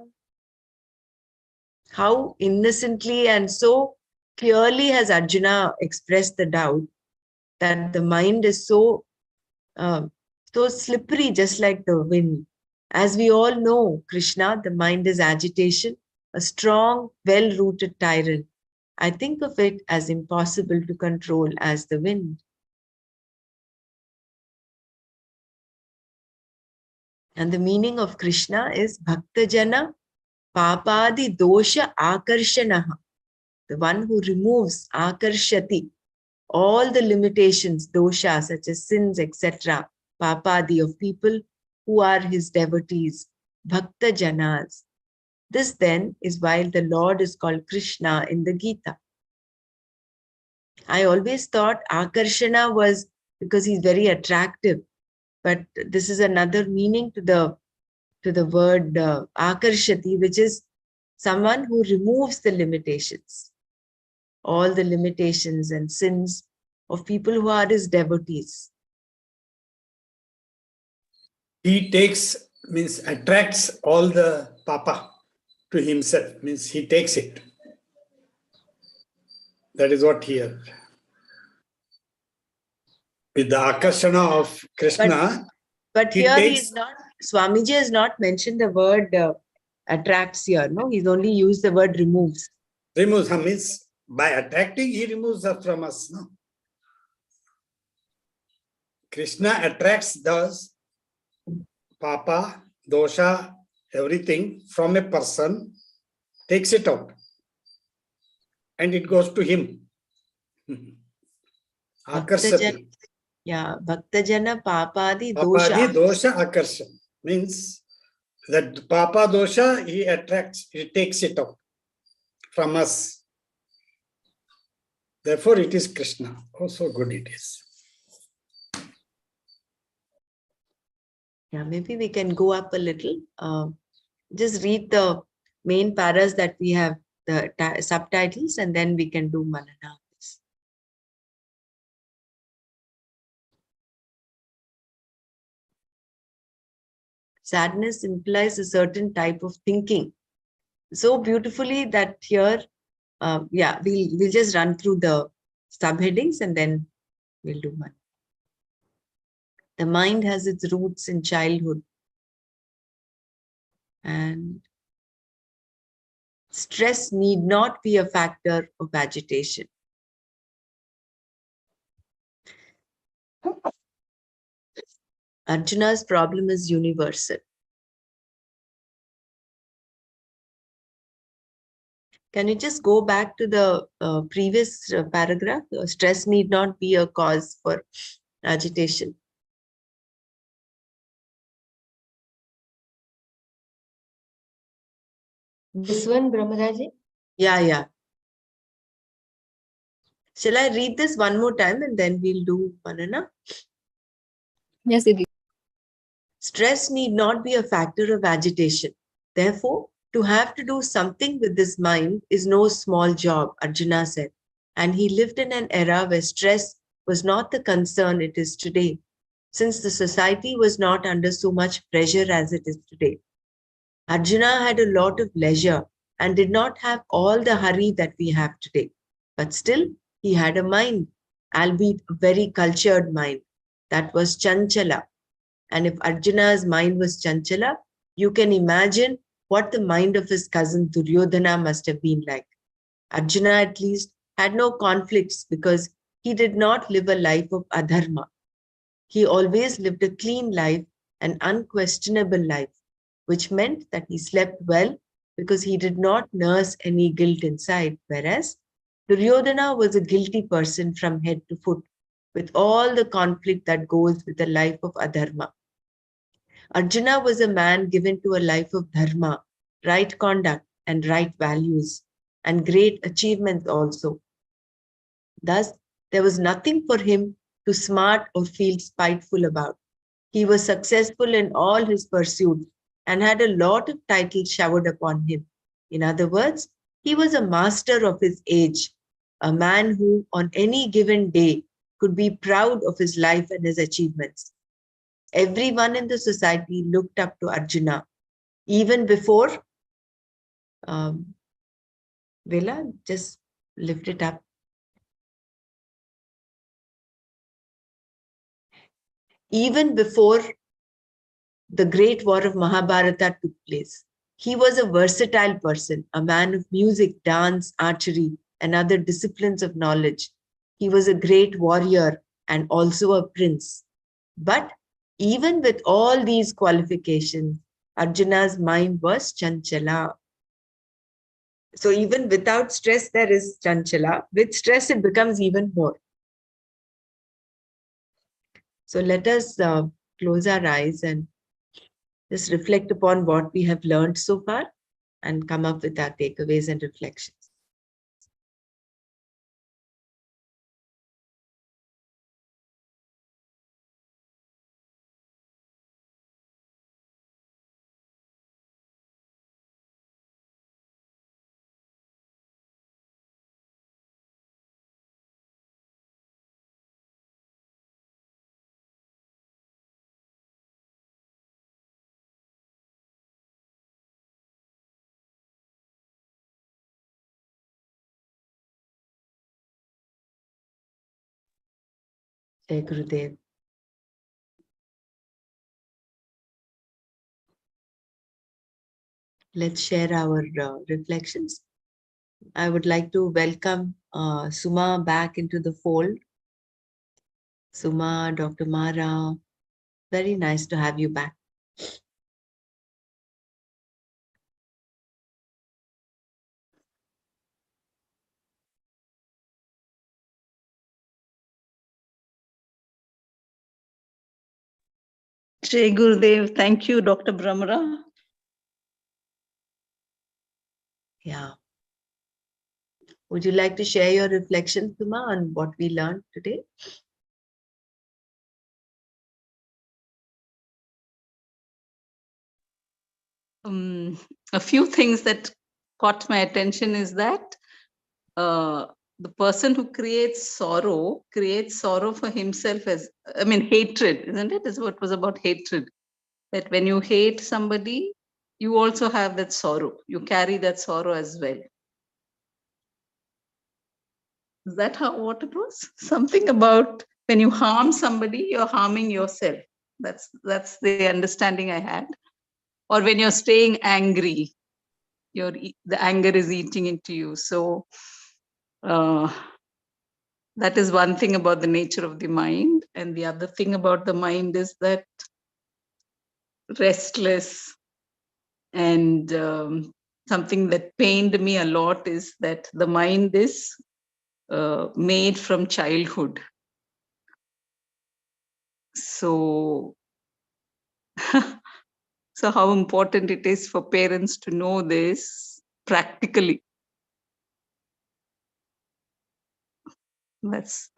How innocently and so clearly has Arjuna expressed the doubt that the mind is so slippery, just like the wind. As we all know, Krishna, the mind is agitation, a strong, well-rooted tyrant. I think of it as impossible to control as the wind. And the meaning of Krishna is Bhaktajana Papadi Dosha Akarshanaha, the one who removes Akarshati, all the limitations, dosha, such as sins, etc., Papadi, of people who are his devotees, Bhaktajanas. This then is why the Lord is called Krishna in the Gita. I always thought Akarshana was because he's very attractive, but this is another meaning to the word Akarshati, which is someone who removes the limitations, all the limitations and sins of people who are his devotees. He attracts all the papa to himself, means he takes it. That is what here. With the akarshana of Krishna. But here he's not, Swamiji has not mentioned the word attracts here. No, he's only used the word removes. Removes, means by attracting, he removes her from us. No? Krishna attracts those papa, dosha, everything from a person, takes it out, and it goes to him. Akarshati. Bhaktajana Papadi Dosha. Dosha. Dosha Akarshan means that Papa Dosha, he attracts, he takes it out from us. Therefore, it is Krishna. Oh, so good it is. Yeah, maybe we can go up a little. Just read the main paras that we have, the subtitles, and then we can do Manana. Sadness implies a certain type of thinking. So beautifully that here, we'll just run through the subheadings and then We'll do one. The mind has its roots in childhood. And stress need not be a factor of agitation. Arjuna's problem is universal. Can you just go back to the previous paragraph? Stress need not be a cause for agitation. This one, Brahmaraji? Yeah. Shall I read this one more time and then we'll do Manana? Yes, Didi. Stress need not be a factor of agitation. Therefore, to have to do something with this mind is no small job, Arjuna said. And he lived in an era where stress was not the concern it is today, since the society was not under so much pressure as it is today. Arjuna had a lot of leisure and did not have all the hurry that we have today. But still, he had a mind, albeit a very cultured mind, that was chanchala. And if Arjuna's mind was chanchala, you can imagine what the mind of his cousin Duryodhana must have been like. Arjuna, at least, had no conflicts because he did not live a life of adharma. He always lived a clean life, an unquestionable life, which meant that he slept well because he did not nurse any guilt inside, whereas Duryodhana was a guilty person from head to foot, with all the conflict that goes with a life of adharma. Arjuna was a man given to a life of dharma, right conduct and right values, and great achievements also. Thus, there was nothing for him to smart or feel spiteful about. He was successful in all his pursuits and had a lot of titles showered upon him. In other words, he was a master of his age, a man who on any given day could be proud of his life and his achievements. Everyone in the society looked up to Arjuna, even before, Vela, just lift it up. Even before the great war of Mahabharata took place, he was a versatile person, a man of music, dance, archery, and other disciplines of knowledge. He was a great warrior and also a prince. But even with all these qualifications, Arjuna's mind was chanchala. So even without stress, there is chanchala. With stress, it becomes even more. So let us close our eyes and just reflect upon what we have learned so far and come up with our takeaways and reflections. Jai Gurudev. Let's share our reflections. I would like to welcome Suma back into the fold. Suma, Dr. Mara, very nice to have you back. Jai Gurudev. Thank you, Dr. Brahmara. Yeah. Would you like to share your reflections, Suma, on what we learned today? A few things that caught my attention is that the person who creates sorrow for himself as, hatred, isn't it? Is what was about hatred. That when you hate somebody, you also have that sorrow. You carry that sorrow as well. Is that what it was? Something about when you harm somebody, you're harming yourself. That's the understanding I had. Or when you're staying angry, the anger is eating into you. So that is one thing about the nature of the mind. And the other thing about the mind is that restless, and something that pained me a lot is that the mind is made from childhood. So so how important it is for parents to know this practically. This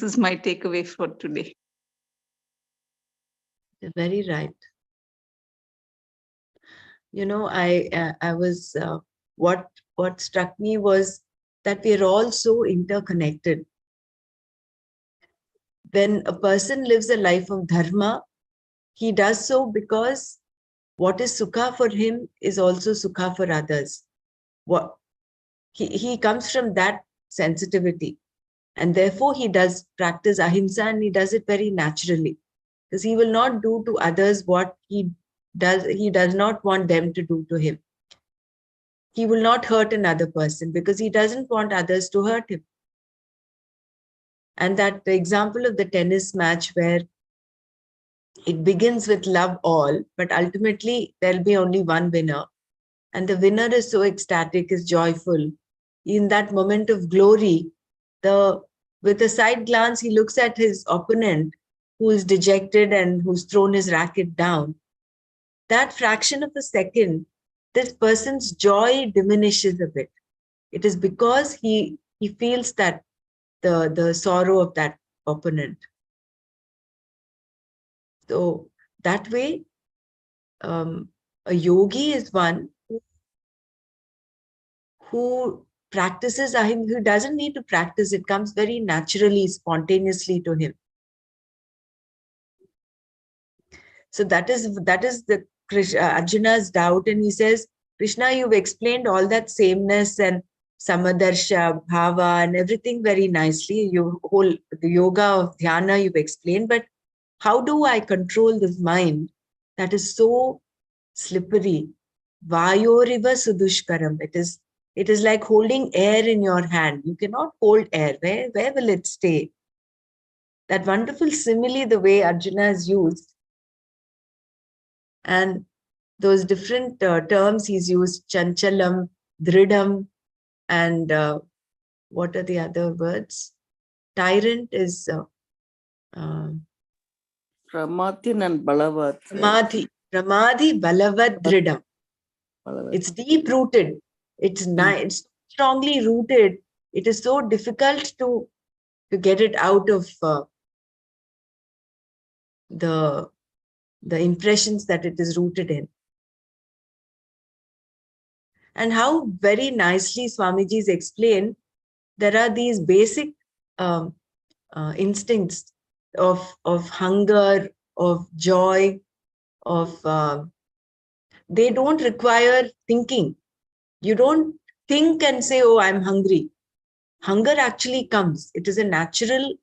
is my takeaway for today. You're very right. You know, I was what struck me was that we're all so interconnected. When a person lives a life of dharma, he does so because what is sukha for him is also sukha for others. What he comes from that sensitivity, and therefore he does practice ahimsa, and he does it very naturally, because he will not do to others what he does not want them to do to him. He will not hurt another person because he doesn't want others to hurt him. And that the example of the tennis match where it begins with love all, but ultimately there'll be only one winner. And the winner is so ecstatic, is joyful. In that moment of glory, with a side glance, he looks at his opponent who is dejected and who's thrown his racket down. That fraction of a second, this person's joy diminishes a bit. It is because he feels that the sorrow of that opponent. So that way, a yogi is one who practices ahimsa, who doesn't need to practice. It comes very naturally, spontaneously to him. So that is the Arjuna's doubt, and he says, Krishna, you've explained all that sameness and samadarsha, bhava, and everything very nicely. The yoga of dhyana you've explained, but how do I control this mind that is so slippery? Vayoriva sudushkaram. It is like holding air in your hand. You cannot hold air. Where will it stay? That wonderful simile, the way Arjuna has used, and those different terms he's used, chanchalam, dridam, and what are the other words? Tyrant is Ramathin and Balavat. Pramadhi, Balavad, Dridam. It's deep rooted. It's nice, strongly rooted. It is so difficult to get it out of the impressions that it is rooted in. And how very nicely Swamiji's explained, there are these basic instincts of hunger, of joy, of they don't require thinking. You don't think and say, oh, I'm hungry. Hunger actually comes. It is a natural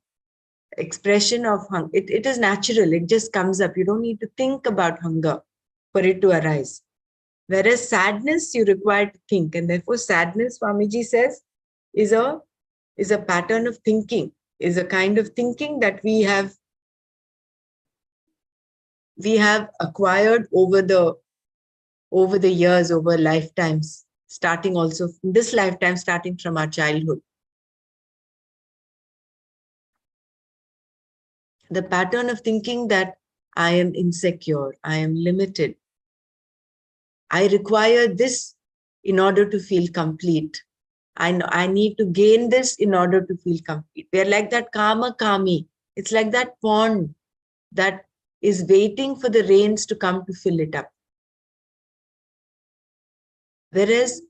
expression of hunger. It is natural. It just comes up. You don't need to think about hunger for it to arise. Whereas sadness, you require to think. And therefore, sadness, Swamiji says, is a pattern of thinking, is a kind of thinking that we have acquired over the years, over lifetimes, starting also from this lifetime, starting from our childhood. The pattern of thinking that I am insecure, I am limited, I require this in order to feel complete. I need to gain this in order to feel complete. We are like that kama kami. It's like that pond that is waiting for the rains to come to fill it up. Whereas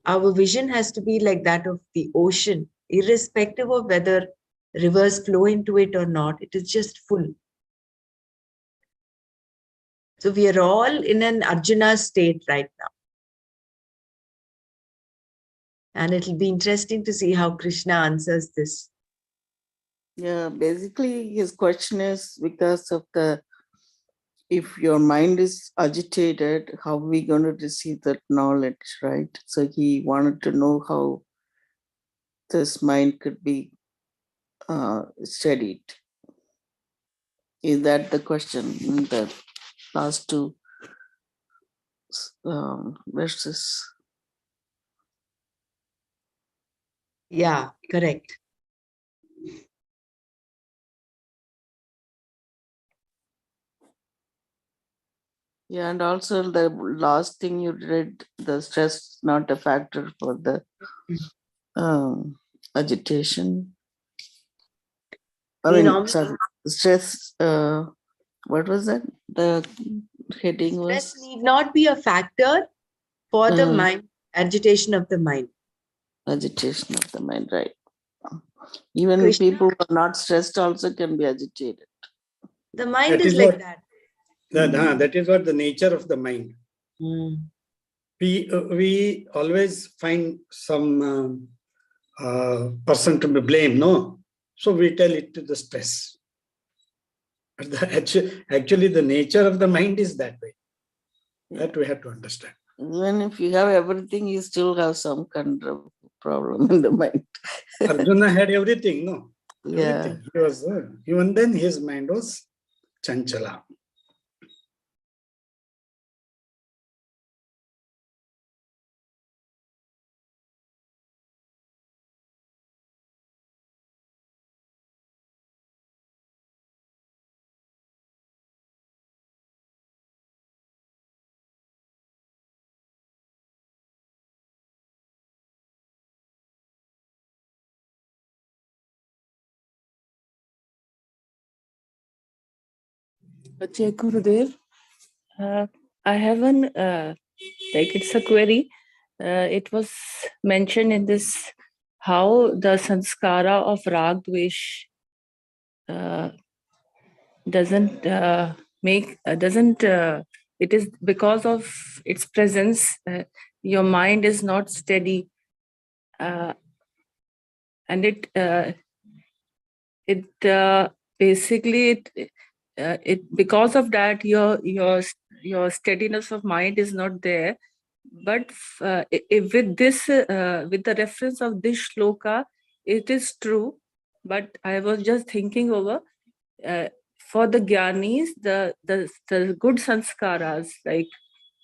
our vision has to be like that of the ocean, irrespective of whether rivers flow into it or not. It is just full. So we are all in an Arjuna state right now. And it'll be interesting to see how Krishna answers this. Yeah, basically his question is because of if your mind is agitated, how are we going to receive that knowledge, right? So he wanted to know how this mind could be studied. Is that the question in the last two verses? Yeah, correct. Yeah, and also the last thing you read, the stress is not a factor for the agitation. I We mean, normally sorry, stress. What was that? The heading stress was need not be a factor for the mind, agitation of the mind. agitation of the mind, right? Even Krishna, people who are not stressed also can be agitated. the mind That is is like what that. that is what the nature of the mind. We always find some person to be blamed, no? So we tell it to the stress. But actually, the nature of the mind is that way. That we have to understand. Even if you have everything, you still have some kind of problem in the mind. Arjuna had everything, no? Yeah. Everything. He was, even then his mind was chanchala. Jai Gurudev. I have it's a query. It was mentioned in this how the sanskara of rag dvesh it is because of its presence, your mind is not steady, and basically it because of that your steadiness of mind is not there. But with this with the reference of this shloka, it is true. But I was just thinking over for the gyanis, the good sanskaras, like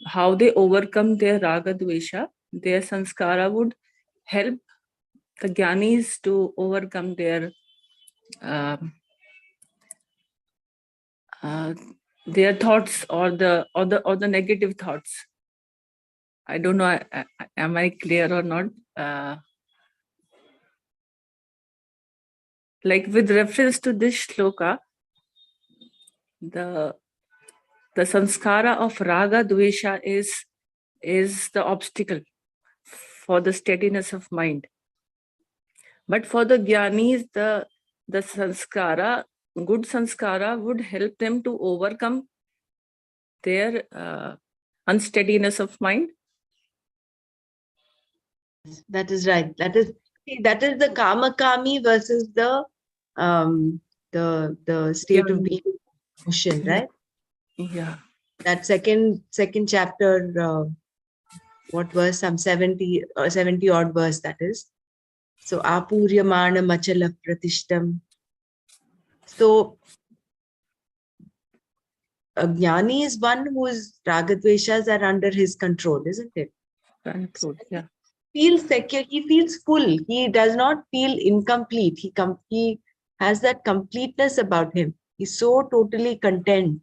how they overcome their raga dvesha, their sanskara would help the gyanis to overcome their thoughts or the negative thoughts. I don't know. Am I clear or not? Like with reference to this shloka, the sanskara of raga dvesha is the obstacle for the steadiness of mind. But for the gyanis, the sanskara, good sanskara would help them to overcome their unsteadiness of mind. That is right. That is the kamakami versus the state of being emotion, right? Yeah. That second chapter, what was some 70 odd verse, that is. So apuryamana machala pratishtam. So a jnani is one whose ragadveshas are under his control, isn't it? Control, yeah. Feels secure, he feels full, he does not feel incomplete. He has that completeness about him. He's so totally content.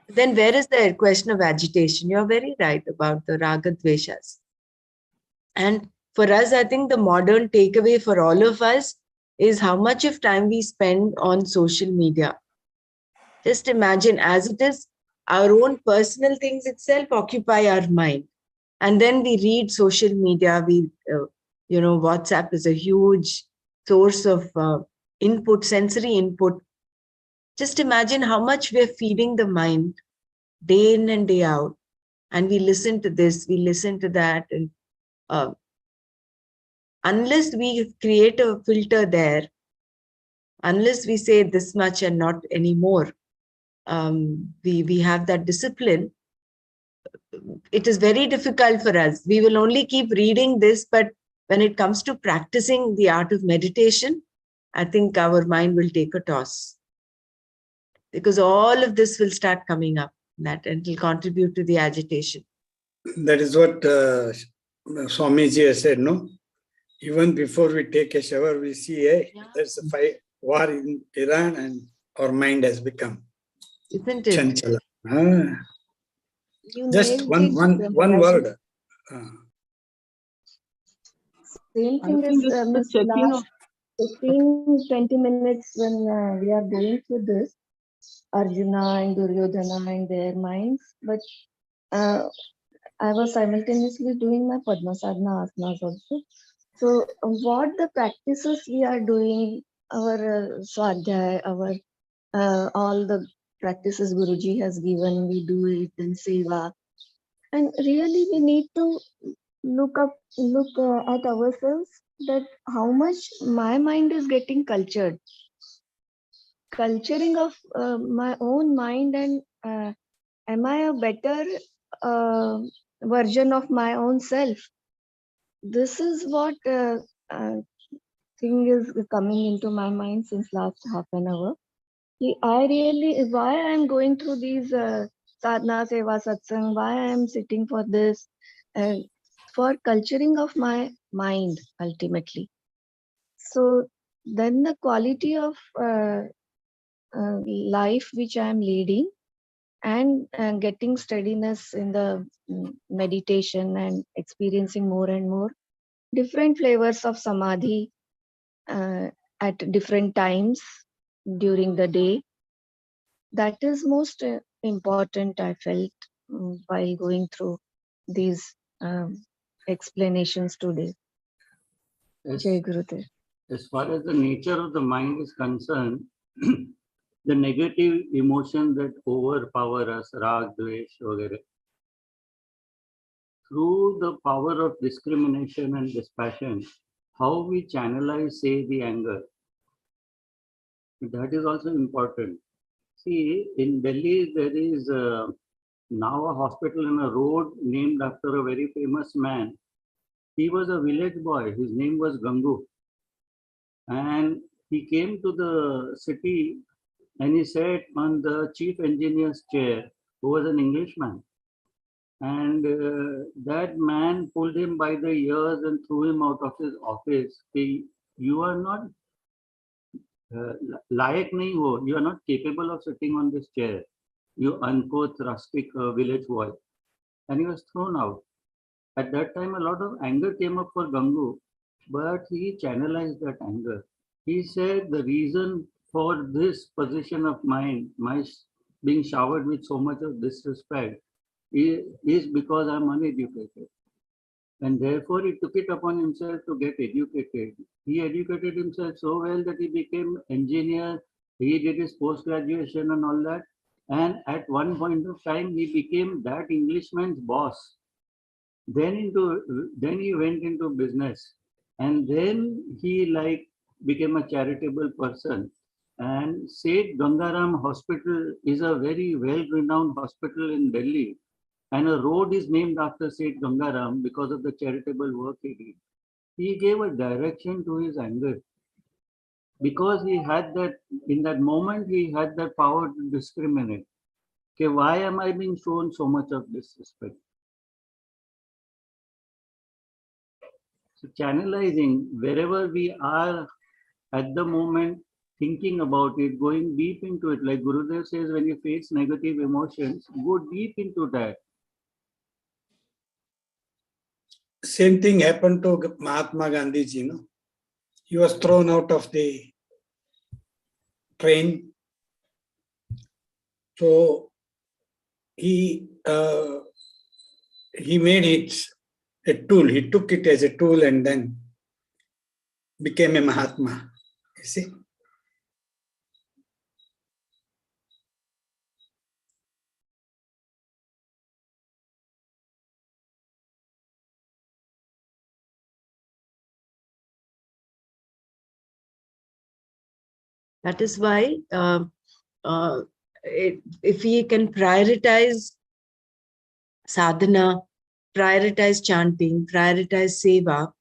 Then where is the question of agitation? You're very right about the ragadveshas. And for us, I think the modern takeaway for all of us is how much of time we spend on social media. Just imagine, as it is, our own personal things itself occupy our mind. And then we read social media. WhatsApp is a huge source of input, sensory input. Just imagine how much we're feeding the mind day in and day out. And we listen to this, we listen to that. And unless we create a filter there, Unless we say this much and not anymore, we have that discipline. It is very difficult for us. We will only keep reading this, but when it comes to practicing the art of meditation, I think our mind will take a toss, because all of this will start coming up, that and it will contribute to the agitation. That is what Swamiji has said, no? Even before we take a shower, we see there's a war in Iran and our mind has become Isn't it? chanchala. You Just nailed one it, word. Same I thing think as it's the Miss checking last of 15, 20 minutes when we are going through this, Arjuna and Duryodhana and their minds. But I was simultaneously doing my Padmasadhana asanas also. So what the practices we are doing, our Swadhyay, our all the practices Guruji has given, we do it in Seva. And really we need to look at ourselves, that how much my mind is getting culturing of my own mind, and am I a better uh, version of my own self? This is what thing is coming into my mind since last half an hour. I really, why I am going through these sadhana, seva, satsang, why I am sitting for this, for culturing of my mind ultimately. So then the quality of life which I am leading, and getting steadiness in the meditation and experiencing more and more different flavors of samadhi at different times during the day. That is most important, I felt, while going through these explanations today. As, Jai Gurudev. as far as the nature of the mind is concerned, the negative emotion that overpower us, rag, dvesh, vagare, through the power of discrimination and dispassion, how we channelize, say, the anger, that is also important. See, in Delhi, there is now a hospital and a road named after a very famous man. He was a village boy. His name was Gangu. And he came to the city and he sat on the chief engineer's chair, who was an Englishman. And that man pulled him by the ears and threw him out of his office. You are not layak nahi ho. You are not capable of sitting on this chair. You uncouth, rustic village boy. And he was thrown out. At that time, a lot of anger came up for Gangu, but he channelized that anger. He said the reason for this position of mine, my being showered with so much of disrespect, is because I'm uneducated. And therefore, he took it upon himself to get educated. He educated himself so well that he became engineer. He did his post graduation and all that. And at one point of time, he became that Englishman's boss. Then he went into business, and then he became a charitable person. And Seth Gangaram Hospital is a very well-renowned hospital in Delhi, and a road is named after Seth Gangaram because of the charitable work he did. He gave a direction to his anger because he had that, in that moment he had that power to discriminate. Okay, why am I being shown so much of disrespect? So channelizing wherever we are at the moment, thinking about it, going deep into it. Like Gurudev says, when you face negative emotions, go deep into that. Same thing happened to Mahatma Gandhi ji, no? He was thrown out of the train. So he made it a tool. He took it as a tool and then became a Mahatma. You see? That is why if we can prioritize sadhana, prioritize chanting, prioritize seva,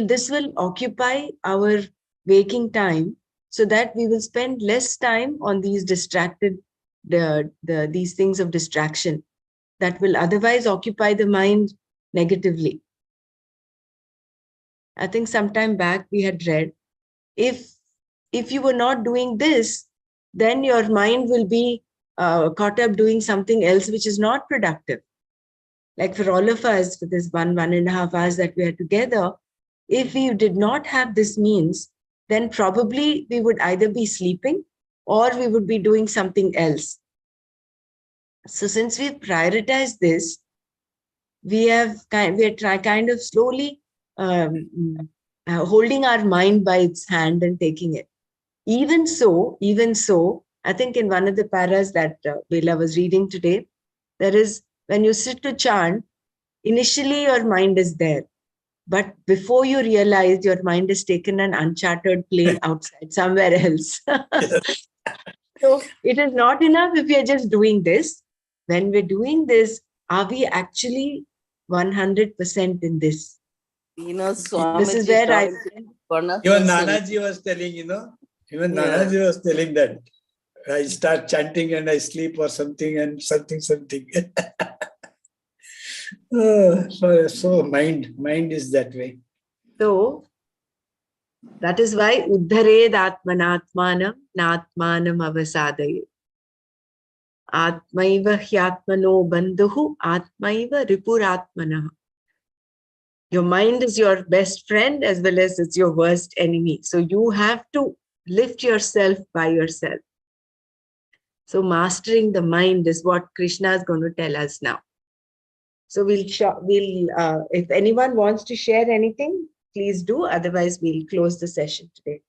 this will occupy our waking time so that we will spend less time on these these things of distraction that will otherwise occupy the mind negatively. I think sometime back we had read, if you were not doing this, then your mind will be caught up doing something else which is not productive. Like for all of us, for this 1.5 hours that we are together, if we did not have this means, then probably we would either be sleeping or we would be doing something else. So since we prioritize this, we are kind of slowly holding our mind by its hand and taking it. Even so, I think in one of the paras that Bela was reading today, there is, when you sit to chant, initially your mind is there. But before you realize, your mind has taken an uncharted plane outside somewhere else. So it is not enough if we are just doing this. When we're doing this, are we actually 100% in this? This is where I... Even Nanaji was telling, Nanaji was telling that I start chanting and I sleep or something and something. So mind is that way. So that is why uddhared atmanatmanam natmanam avasadaye. Atmaiva hyatmano bandhuhu atmaiva ripuratmanah. Your mind is your best friend as well as it's your worst enemy. So you have to lift yourself by yourself. So mastering the mind is what Krishna is going to tell us now. So if anyone wants to share anything, please do. Otherwise, we'll close the session today.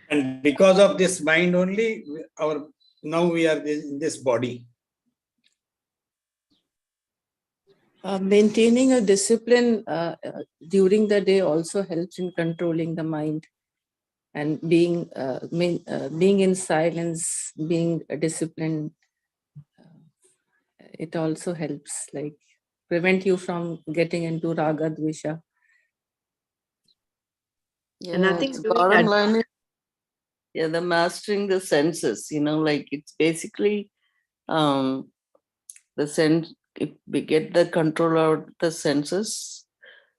And because of this mind only, now we are in this body. Maintaining a discipline during the day also helps in controlling the mind, and being in silence, being disciplined. It also helps, like, prevent you from getting into raga dvesha. Yeah, and I think bottom line is, the mastering the senses, like it's basically the sense. If we get the control over the senses,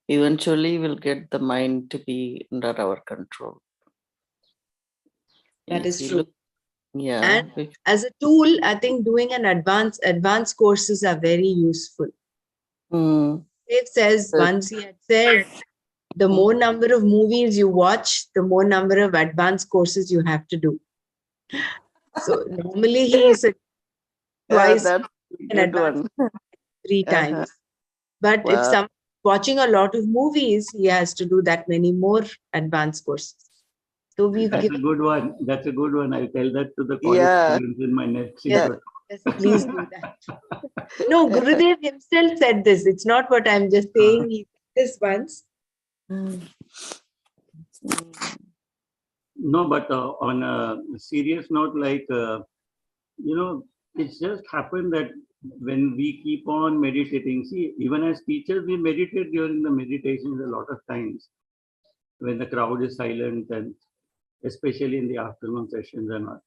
eventually we'll get the mind to be under our control. That is true. Yeah. And as a tool, I think doing an advanced courses are very useful. Dave says once he had said, the more number of movies you watch, the more number of advanced courses you have to do. So normally he is twice an advanced 3 times. But if someone watching a lot of movies, he has to do that many more advanced courses. So That's a good one. That's a good one. I'll tell that to the college students in my next yes, please do that. No, Gurudev himself said this. It's not what I'm just saying. He said this once. No, but on a serious note, like, it's just happened that when we keep on meditating, see, even as teachers, we meditate during the meditations a lot of times when the crowd is silent, and especially in the afternoon sessions and all.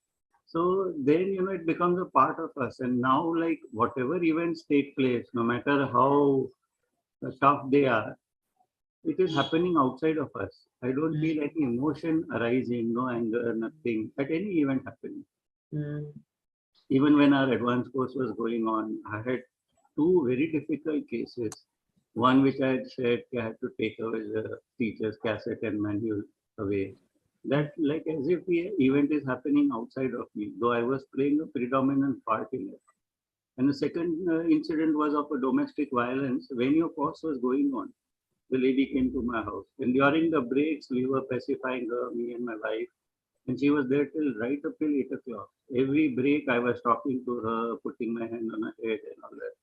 So then, it becomes a part of us. And now, like, whatever events take place, no matter how tough they are, it is happening outside of us. I don't feel any emotion arising, no anger, nothing at any event happening. Even when our advanced course was going on, I had 2 very difficult cases. One which I had shared, I had to take away the teacher's cassette and manual away. That, like, as if the event is happening outside of me, though I was playing a predominant part in it. And the second incident was of a domestic violence when your course was going on. The lady came to my house, and during the breaks, we were pacifying her, me and my wife, and she was there right up till 8 o'clock. Every break, I was talking to her, putting my hand on her head and all that.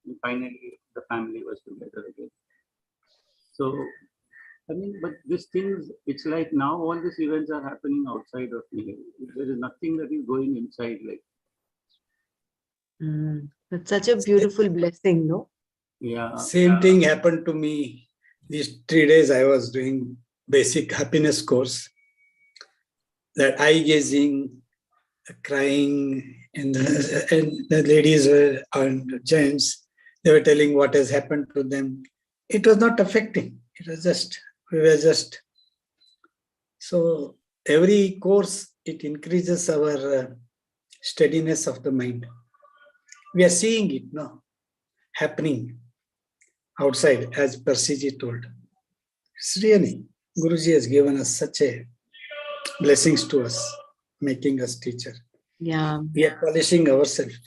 And finally, the family was together again. So I mean, but these things, it's like now all these events are happening outside of me. There is nothing that is going inside. Like, That's such a beautiful blessing, no? yeah. Same thing happened to me. These 3 days I was doing basic happiness course. That eye gazing, crying, and the ladies were, and gents, they were telling what has happened to them. It was not affecting. It was just, we were just. So every course, it increases our steadiness of the mind. We are seeing it now, happening outside, as Persiji told. It's really, Guruji has given us such a blessings to us, making us teacher. Yeah. We are polishing ourselves.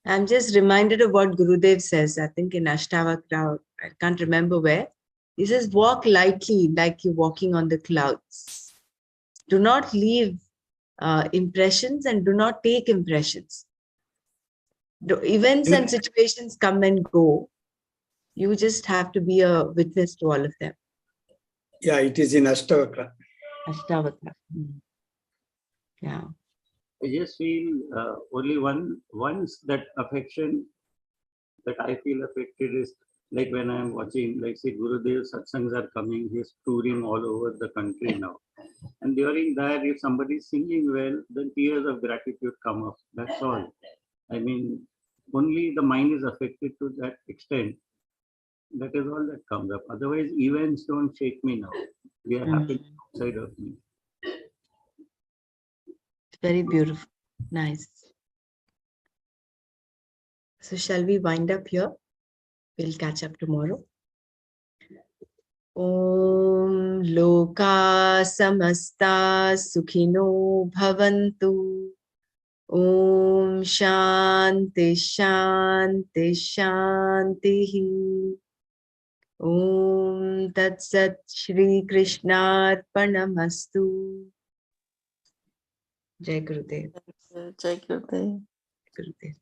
I'm just reminded of what Gurudev says, I think in Ashtavakra, I can't remember where. He says, walk lightly like you're walking on the clouds. Do not leave impressions and do not take impressions. The events and situations come and go. You just have to be a witness to all of them. Yeah, it is in Ashtavakra. Ashtavakra. Yeah. I just feel only once that affection that I feel affected is like when I'm watching, like say Gurudev satsangs are coming, he's touring all over the country now. And during that, if somebody is singing well, then tears of gratitude come up. That's all. I mean, only the mind is affected to that extent. That is all that comes up. Otherwise, events don't shake me now. They are happening outside of me. Very beautiful. Nice. So shall we wind up here? We'll catch up tomorrow. Om Loka Samasta Sukhino Bhavantu. Om Shanti Shanti Shanti. Om Tat Sat Shri Krishna Arpanamastu. Jai Gurudev. Jai Gurudev. Gurudev.